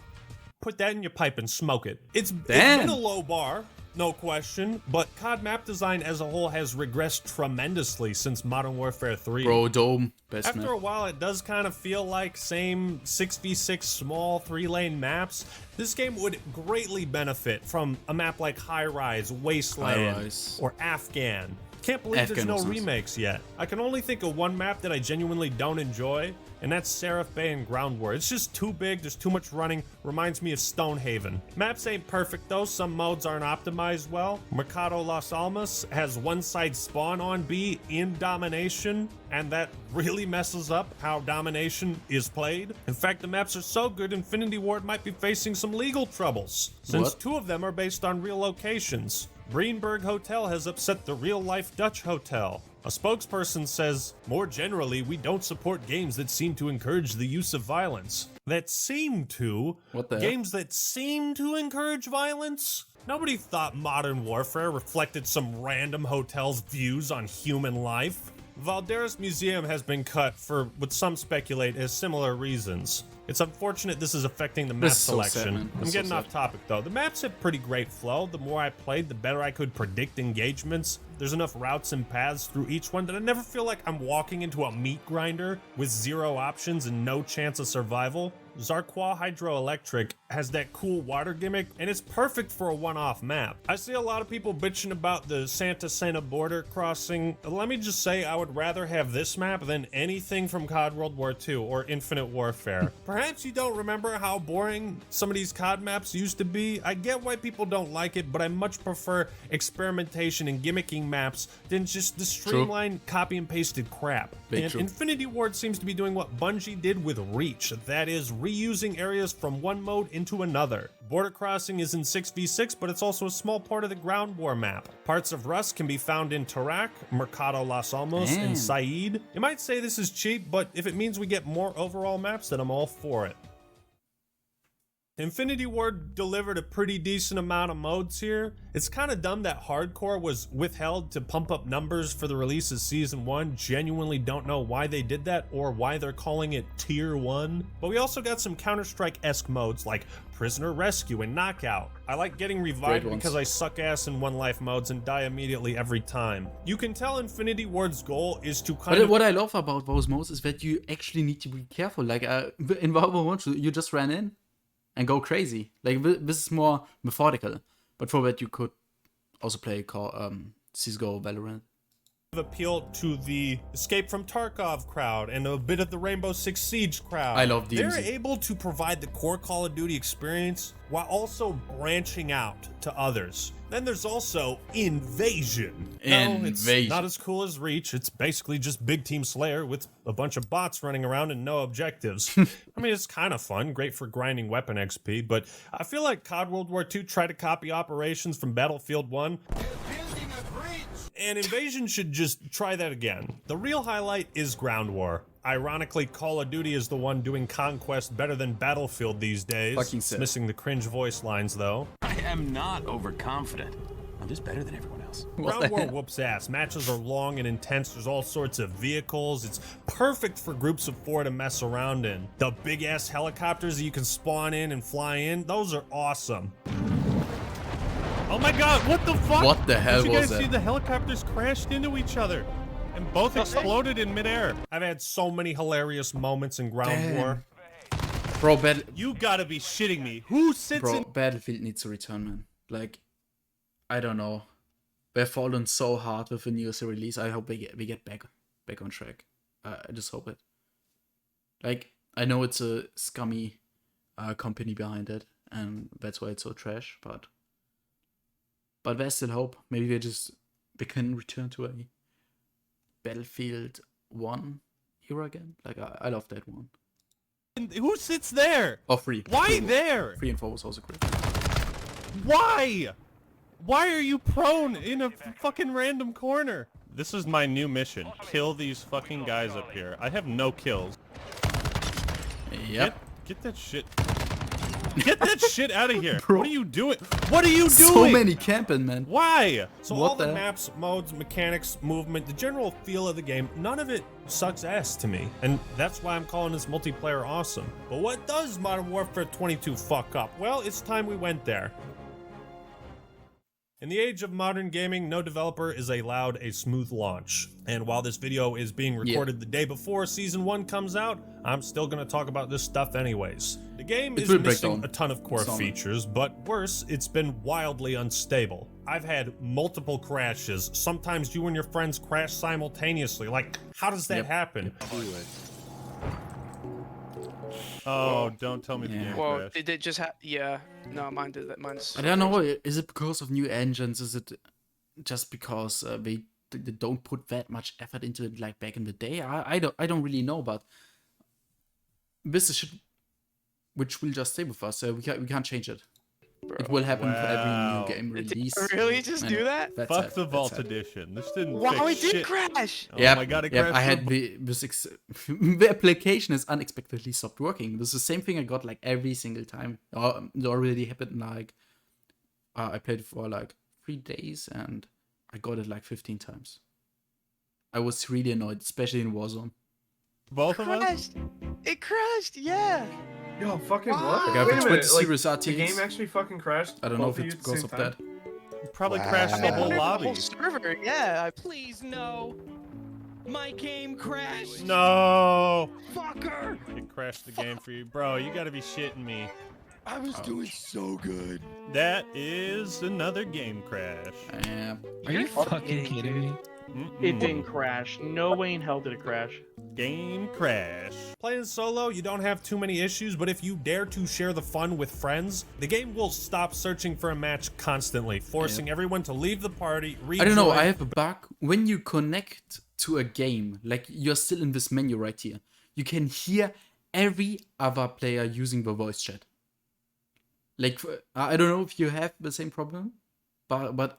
Put that in your pipe and smoke it. It's been a low bar, no question, but COD map design as a whole has regressed tremendously since Modern Warfare 3. Bro, Dome, best After map. a while, it does kind of feel like same 6v6 small 3-lane maps. This game would greatly benefit from a map like High Rise, Wasteland, High-Rise. or Afghan. Can't believe there's no remakes yet. I can only think of one map that I genuinely don't enjoy, and that's Seraph Bay and Ground War. It's just too big, there's too much running, reminds me of Stonehaven. Maps ain't perfect though, some modes aren't optimized well. Mercado Las Almas has one side spawn on B in Domination, and that really messes up how Domination is played. In fact, the maps are so good, Infinity Ward might be facing some legal troubles, since two of them are based on real locations. Greenberg Hotel has upset the real-life Dutch hotel. A spokesperson says, more generally, we don't support games that seem to encourage the use of violence. That seem to? What the Games that seem to encourage violence? Nobody thought Modern Warfare reflected some random hotel's views on human life. Valderas Museum has been cut for what some speculate as similar reasons. It's unfortunate this is affecting the map selection. I'm getting off topic though. The maps have pretty great flow. The more I played, the better I could predict engagements. There's enough routes and paths through each one that I never feel like I'm walking into a meat grinder with zero options and no chance of survival. Zarqua Hydroelectric has that cool water gimmick, and it's perfect for a one-off map. I see a lot of people bitching about the Santa Sena border crossing. Let me just say I would rather have this map than anything from COD World War II or Infinite Warfare. Perhaps you don't remember how boring some of these COD maps used to be. I get why people don't like it, but I much prefer experimentation and gimmicking maps than just the streamlined copy and pasted crap. And Infinity Ward seems to be doing what Bungie did with Reach, that is reusing areas from one mode into another. Border crossing is in 6v6, but it's also a small part of the Ground War map. Parts of Rust can be found in Tarak, Mercado Las Almas, and Said. You might say this is cheap, but if it means we get more overall maps, then I'm all for it. Infinity Ward delivered a pretty decent amount of modes here. It's kind of dumb that Hardcore was withheld to pump up numbers for the release of Season 1. Genuinely don't know why they did that or why they're calling it Tier 1. But we also got some Counter-Strike-esque modes like Prisoner Rescue and Knockout. I like getting revived because I suck ass in one-life modes and die immediately every time. You can tell Infinity Ward's goal is to kind of... What I love about those modes is that you actually need to be careful. Like in World War 1, you just ran in and go crazy. Like this is more methodical, but for that you could also play CSGO, Valorant. appeal to the Escape from Tarkov crowd and a bit of the Rainbow Six Siege crowd. I love DMZ. They're able to provide the core Call of Duty experience while also branching out to others. Then there's also Invasion. No, it's not as cool as Reach. It's basically just Big Team Slayer with a bunch of bots running around and no objectives. I mean, it's kind of fun, great for grinding weapon XP, but I feel like COD World War II tried to copy operations from Battlefield 1. And Invasion should just try that again. The real highlight is Ground War. Ironically, Call of Duty is the one doing Conquest better than Battlefield these days. Fucking sick. Missing the cringe voice lines, though. I am not overconfident. I'm just better than everyone else. Ground War whoops ass. Matches are long and intense. There's all sorts of vehicles. It's perfect for groups of 4 to mess around in. The big-ass helicopters that you can spawn in and fly in, those are awesome. Oh my god, what the fuck? What the hell was that? Did you guys see the helicopters crashed into each other? And both exploded in midair. I've had so many hilarious moments in Ground War. Bro, you gotta be shitting me. Who sits in... Battlefield needs to return, man. Like, I don't know. We've fallen so hard with the newest release. I hope we get back on track. I just hope it. Like, I know it's a scummy company behind it, and that's why it's so trash, but there's still hope. Maybe we can return to a Battlefield 1 era again. Like, I love that one. And who sits there? Oh, 3. Why there? 3 and 4 was also great. Why? Why are you prone in a fucking random corner? This is my new mission. Kill these fucking guys up here. I have no kills. Yep. Get that shit. Get that shit out of here. Bro. What are you doing? What are you doing? So many camping, man. Why? So all the maps, modes, mechanics, movement, the general feel of the game, none of it sucks ass to me. And that's why I'm calling this multiplayer awesome. But what does Modern Warfare 22 fuck up? Well, it's time we went there. In the age of modern gaming, no developer is allowed a smooth launch. And while this video is being recorded the day before Season 1 comes out, I'm still going to talk about this stuff anyways. The game is missing a ton of core features, but worse, it's been wildly unstable. I've had multiple crashes. Sometimes you and your friends crash simultaneously. Like, how does that happen? Oh, don't tell me the game Well, crashed. did it just yeah. No, mine did that. Mine's... I don't know. Is it because of new engines? Is it just because they don't put that much effort into it like back in the day? I don't really know, but this is shit which will just stay with us. We can't change it. Bro, it will happen for every new game release. Did it really just do that? Fuck the Vault Edition. This didn't Wow, fix it did shit. crash! Yeah, my god, it crashed. I had the application has unexpectedly stopped working. This is the same thing I got like every single time. It already happened like I played it for like 3 days and I got it like 15 times. I was really annoyed, especially in Warzone. Both of us? It crashed, yeah. Yo, fucking what? Like, I have Wait a minute, Series like, RTs. the game actually fucking crashed? I don't know both if of it's you at the because same of time? that. You probably crashed the whole lobby. Whole server, yeah. Please, no. My game crashed. No. Fucker. It crashed the game for you. Bro, you gotta be shitting me. I was doing so good. That is another game crash. Are you fucking kidding me? It didn't crash. No way in hell did it crash. Game crash. Playing solo, you don't have too many issues, but if you dare to share the fun with friends, the game will stop searching for a match constantly, forcing everyone to leave the party, I don't know, I have a bug. When you connect to a game, like you're still in this menu right here, you can hear every other player using the voice chat. Like, I don't know if you have the same problem, but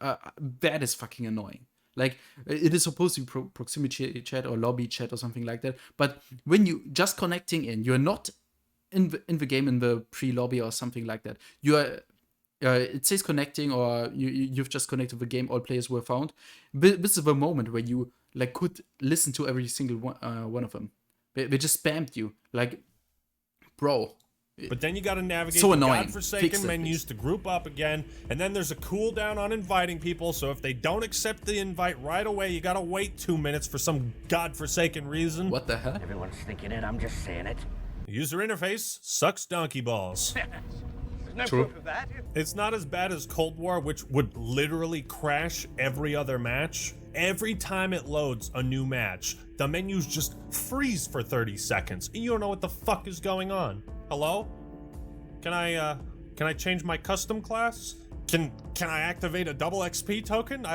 that is fucking annoying. Like, it is supposed to be proximity chat or lobby chat or something like that. But when you just connecting in, you're not in the game in the pre-lobby or something like that. You are, it says connecting or you've just connected the game. All players were found. This is the moment where you like could listen to every single one of them. They just spammed you. Like, bro. But then you gotta navigate so the annoying. godforsaken menus to group up again, and then there's a cooldown on inviting people, so if they don't accept the invite right away, you gotta wait 2 minutes for some godforsaken reason. What the hell? Everyone's thinking it, I'm just saying it. The user interface sucks donkey balls. There's no True. proof of that. It's not as bad as Cold War, which would literally crash every other match, every time it loads a new match, the menus just freeze for 30 seconds, and you don't know what the fuck is going on. Hello? Can I change my custom class? Can I activate a double XP token?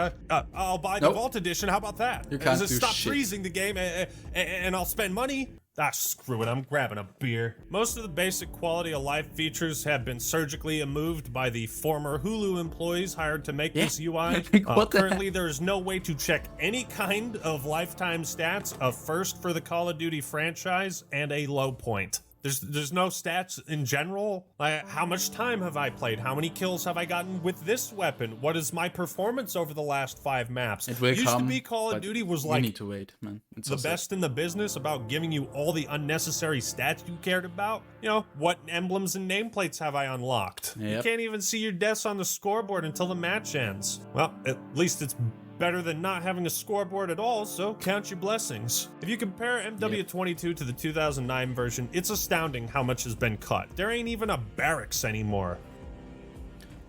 I'll buy the Vault Edition. How about that? You can't Just do stop shit. freezing the game, and I'll spend money. Ah, screw it, I'm grabbing a beer. Most of the basic quality of life features have been surgically removed by the former Hulu employees hired to make this UI. What the Currently, there is no way to check any kind of lifetime stats, a first for the Call of Duty franchise, and a low point. There's no stats in general. Like, how much time have I played? How many kills have I gotten with this weapon? What is my performance over the last 5 maps? It will Used come, to be Call of but Duty was you like need to wait, man. It's the so sad. best in the business about giving you all the unnecessary stats you cared about. You know, what emblems and nameplates have I unlocked? You Yep. can't even see your deaths on the scoreboard until the match ends. Well, at least it's better than not having a scoreboard at all, so count your blessings. If you compare MW22 to the 2009 version, it's astounding how much has been cut. There ain't even a barracks anymore.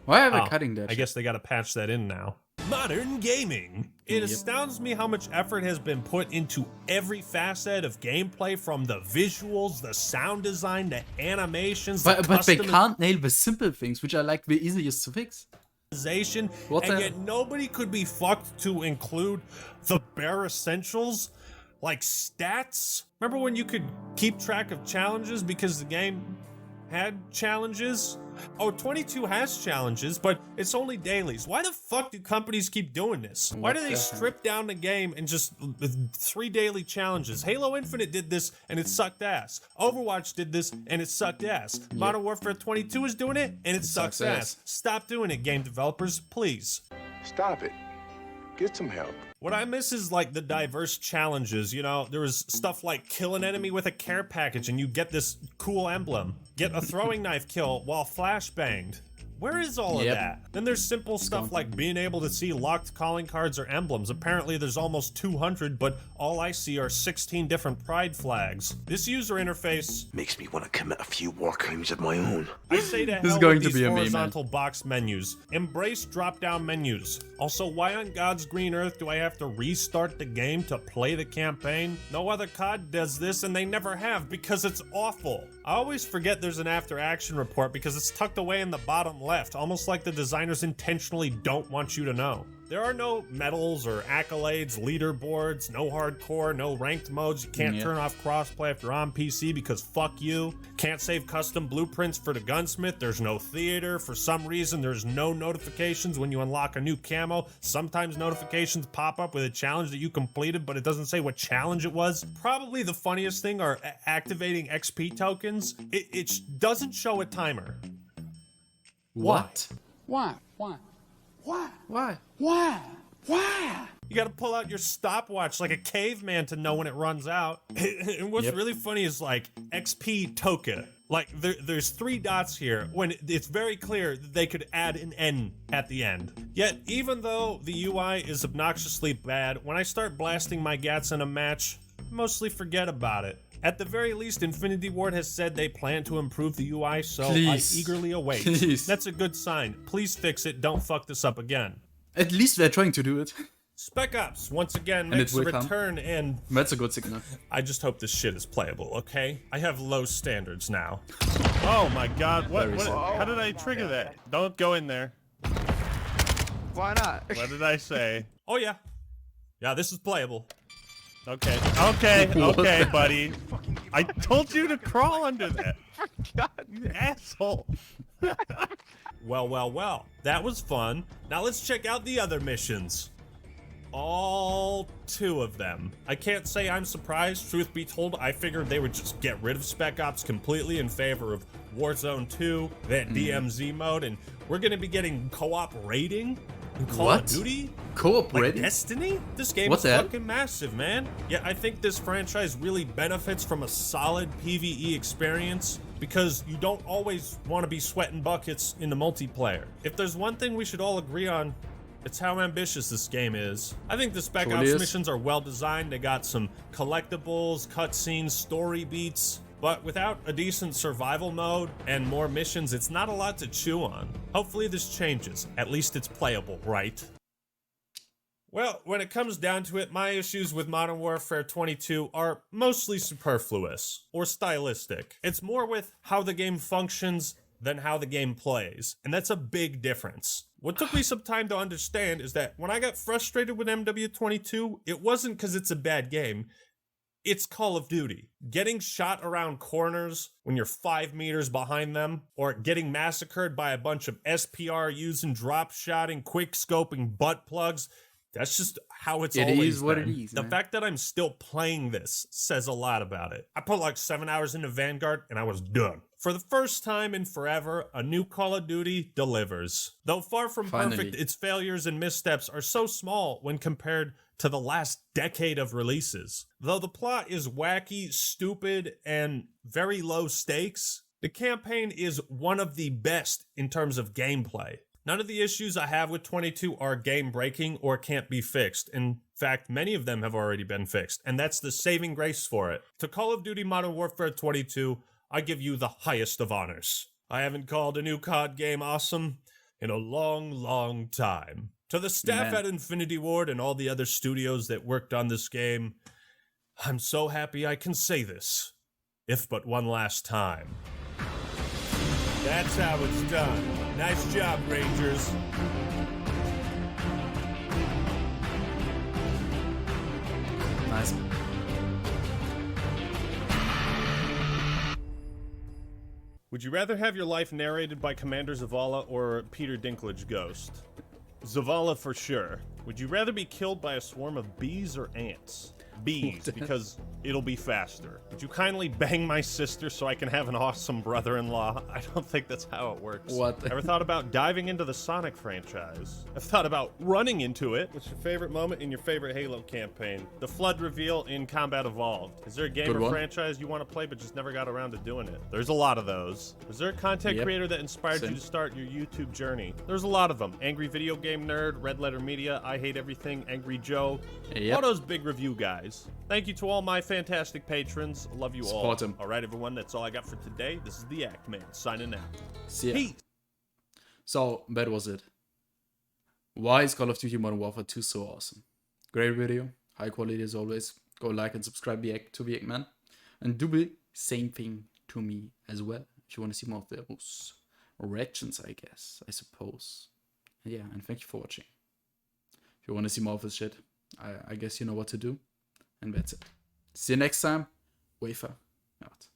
Why are they cutting that? I guess they gotta patch that in now. Modern gaming. It astounds me how much effort has been put into every facet of gameplay, from the visuals, the sound design, the animations, But they the can't nail the simple things, which are like the easiest to fix. What and the- yet nobody could be fucked to include the bare essentials like stats. Remember when you could keep track of challenges because the game had challenges? Oh, 22 has challenges, but it's only dailies. Why the fuck do companies keep doing this? Why What do they the strip down the game and just 3 daily challenges? Halo Infinite did this and it sucked ass. Overwatch did this and it sucked ass. Modern Warfare 22 is doing it and it sucks ass. Stop doing it, game developers, please. Stop it. Get some help. What I miss is like the diverse challenges. You know, there was stuff like kill an enemy with a care package and you get this cool emblem. Get a throwing knife kill while flashbanged. Where is all of Yep. that? Then there's simple stuff like being able to see locked calling cards or emblems. Apparently there's almost 200, but all I see are 16 different pride flags. This user interface Makes me want to commit a few war crimes of my own. I say to This is hell going with to these be a meme, man. horizontal box menus. Embrace drop-down menus. Also, why on God's green earth do I have to restart the game to play the campaign? No other COD does this, and they never have, because it's awful. I always forget there's an after-action report because it's tucked away in the bottom left, almost like the designers intentionally don't want you to know. There are no medals or accolades, leaderboards, no hardcore, no ranked modes. You can't turn off crossplay if you're on PC because fuck you. Can't save custom blueprints for the gunsmith. There's no theater. For some reason, there's no notifications when you unlock a new camo. Sometimes notifications pop up with a challenge that you completed, but it doesn't say what challenge it was. Probably the funniest thing are activating XP tokens. It doesn't show a timer. What? Why? Why? Why? Why? Why? Why? You gotta pull out your stopwatch like a caveman to know when it runs out. And what's really funny is like XP token. Like there's 3 dots here when it's very clear that they could add an N at the end. Yet even though the UI is obnoxiously bad, when I start blasting my gats in a match, I mostly forget about it. At the very least, Infinity Ward has said they plan to improve the UI, so Please. I eagerly await. Please. That's a good sign. Please fix it. Don't fuck this up again. At least they're trying to do it. Spec Ops, once again, And makes it a will come. return, and That's a good signal. I just hope this shit is playable, okay? I have low standards now. Oh my god, what, Very what sad. how did I trigger that? Don't go in there. Why not? What did I say? Oh yeah. Yeah, this is playable. Okay, okay, What okay, the- buddy. I told you to crawl under that. You asshole. Well, well, well. That was fun. Now let's check out the other missions. All 2 of them. I can't say I'm surprised. Truth be told, I figured they would just get rid of Spec Ops completely in favor of Warzone 2, that DMZ mode, and we're gonna be getting co-op raiding in Call What? of Duty? Co-op Like raiding? Destiny? This game What is the hell? fucking massive, man. Yeah, I think this franchise really benefits from a solid PvE experience because you don't always want to be sweating buckets in the multiplayer. If there's one thing we should all agree on, it's how ambitious this game is. I think the Spec Totally Ops is. missions are well designed. They got some collectibles, cutscenes, story beats. But without a decent survival mode and more missions, it's not a lot to chew on. Hopefully this changes. At least it's playable, right? Well, when it comes down to it, my issues with Modern Warfare 22 are mostly superfluous or stylistic. It's more with how the game functions than how the game plays, and that's a big difference. What took me some time to understand is that when I got frustrated with MW22, it wasn't because it's a bad game. It's Call of Duty. Getting shot around corners when you're 5 meters behind them, or getting massacred by a bunch of SPR using drop shotting, quick scoping butt plugs, that's just how it's always been. It is what it is. The fact that I'm still playing this says a lot about it. I put like 7 hours into Vanguard and I was done. For the first time in forever, a new Call of Duty delivers. Though far from perfect, its failures and missteps are so small when compared to the last decade of releases. Though the plot is wacky, stupid, and very low stakes, the campaign is one of the best in terms of gameplay. None of the issues I have with 22 are game-breaking or can't be fixed. In fact, many of them have already been fixed, and that's the saving grace for it. To Call of Duty Modern Warfare 22, I give you the highest of honors. I haven't called a new COD game awesome in a long, long time. To the staff at Infinity Ward and all the other studios that worked on this game, I'm so happy I can say this, if but one last time. That's how it's done. Nice job, Rangers. Nice. Would you rather have your life narrated by Commander Zavala or Peter Dinklage Ghost? Zavala for sure. Would you rather be killed by a swarm of bees or ants? Bees, because it'll be faster. Would you kindly bang my sister so I can have an awesome brother-in-law? I don't think that's how it works. What? Ever thought about diving into the Sonic franchise? I've thought about running into it. What's your favorite moment in your favorite Halo campaign? The Flood reveal in Combat Evolved. Is there a game or franchise you want to play but just never got around to doing it? There's a lot of those. Was there a content creator that inspired you to start your YouTube journey? There's a lot of them. Angry Video Game Nerd, Red Letter Media, I Hate Everything, Angry Joe. All those big review guys. Thank you to all my fantastic patrons. I love you all. Support 'em. All right, everyone, that's all I got for today. This is the Act Man signing out. See ya. Peace. So, that was it. Why is Call of Duty Modern Warfare 2 so awesome? Great video, high quality as always. Go like and subscribe to the Eggman. And do the same thing to me as well. If you want to see more of those reactions, I guess, I suppose. Yeah, and thank you for watching. If you want to see more of this shit, I guess you know what to do. And that's it. See you next time. Wafer out.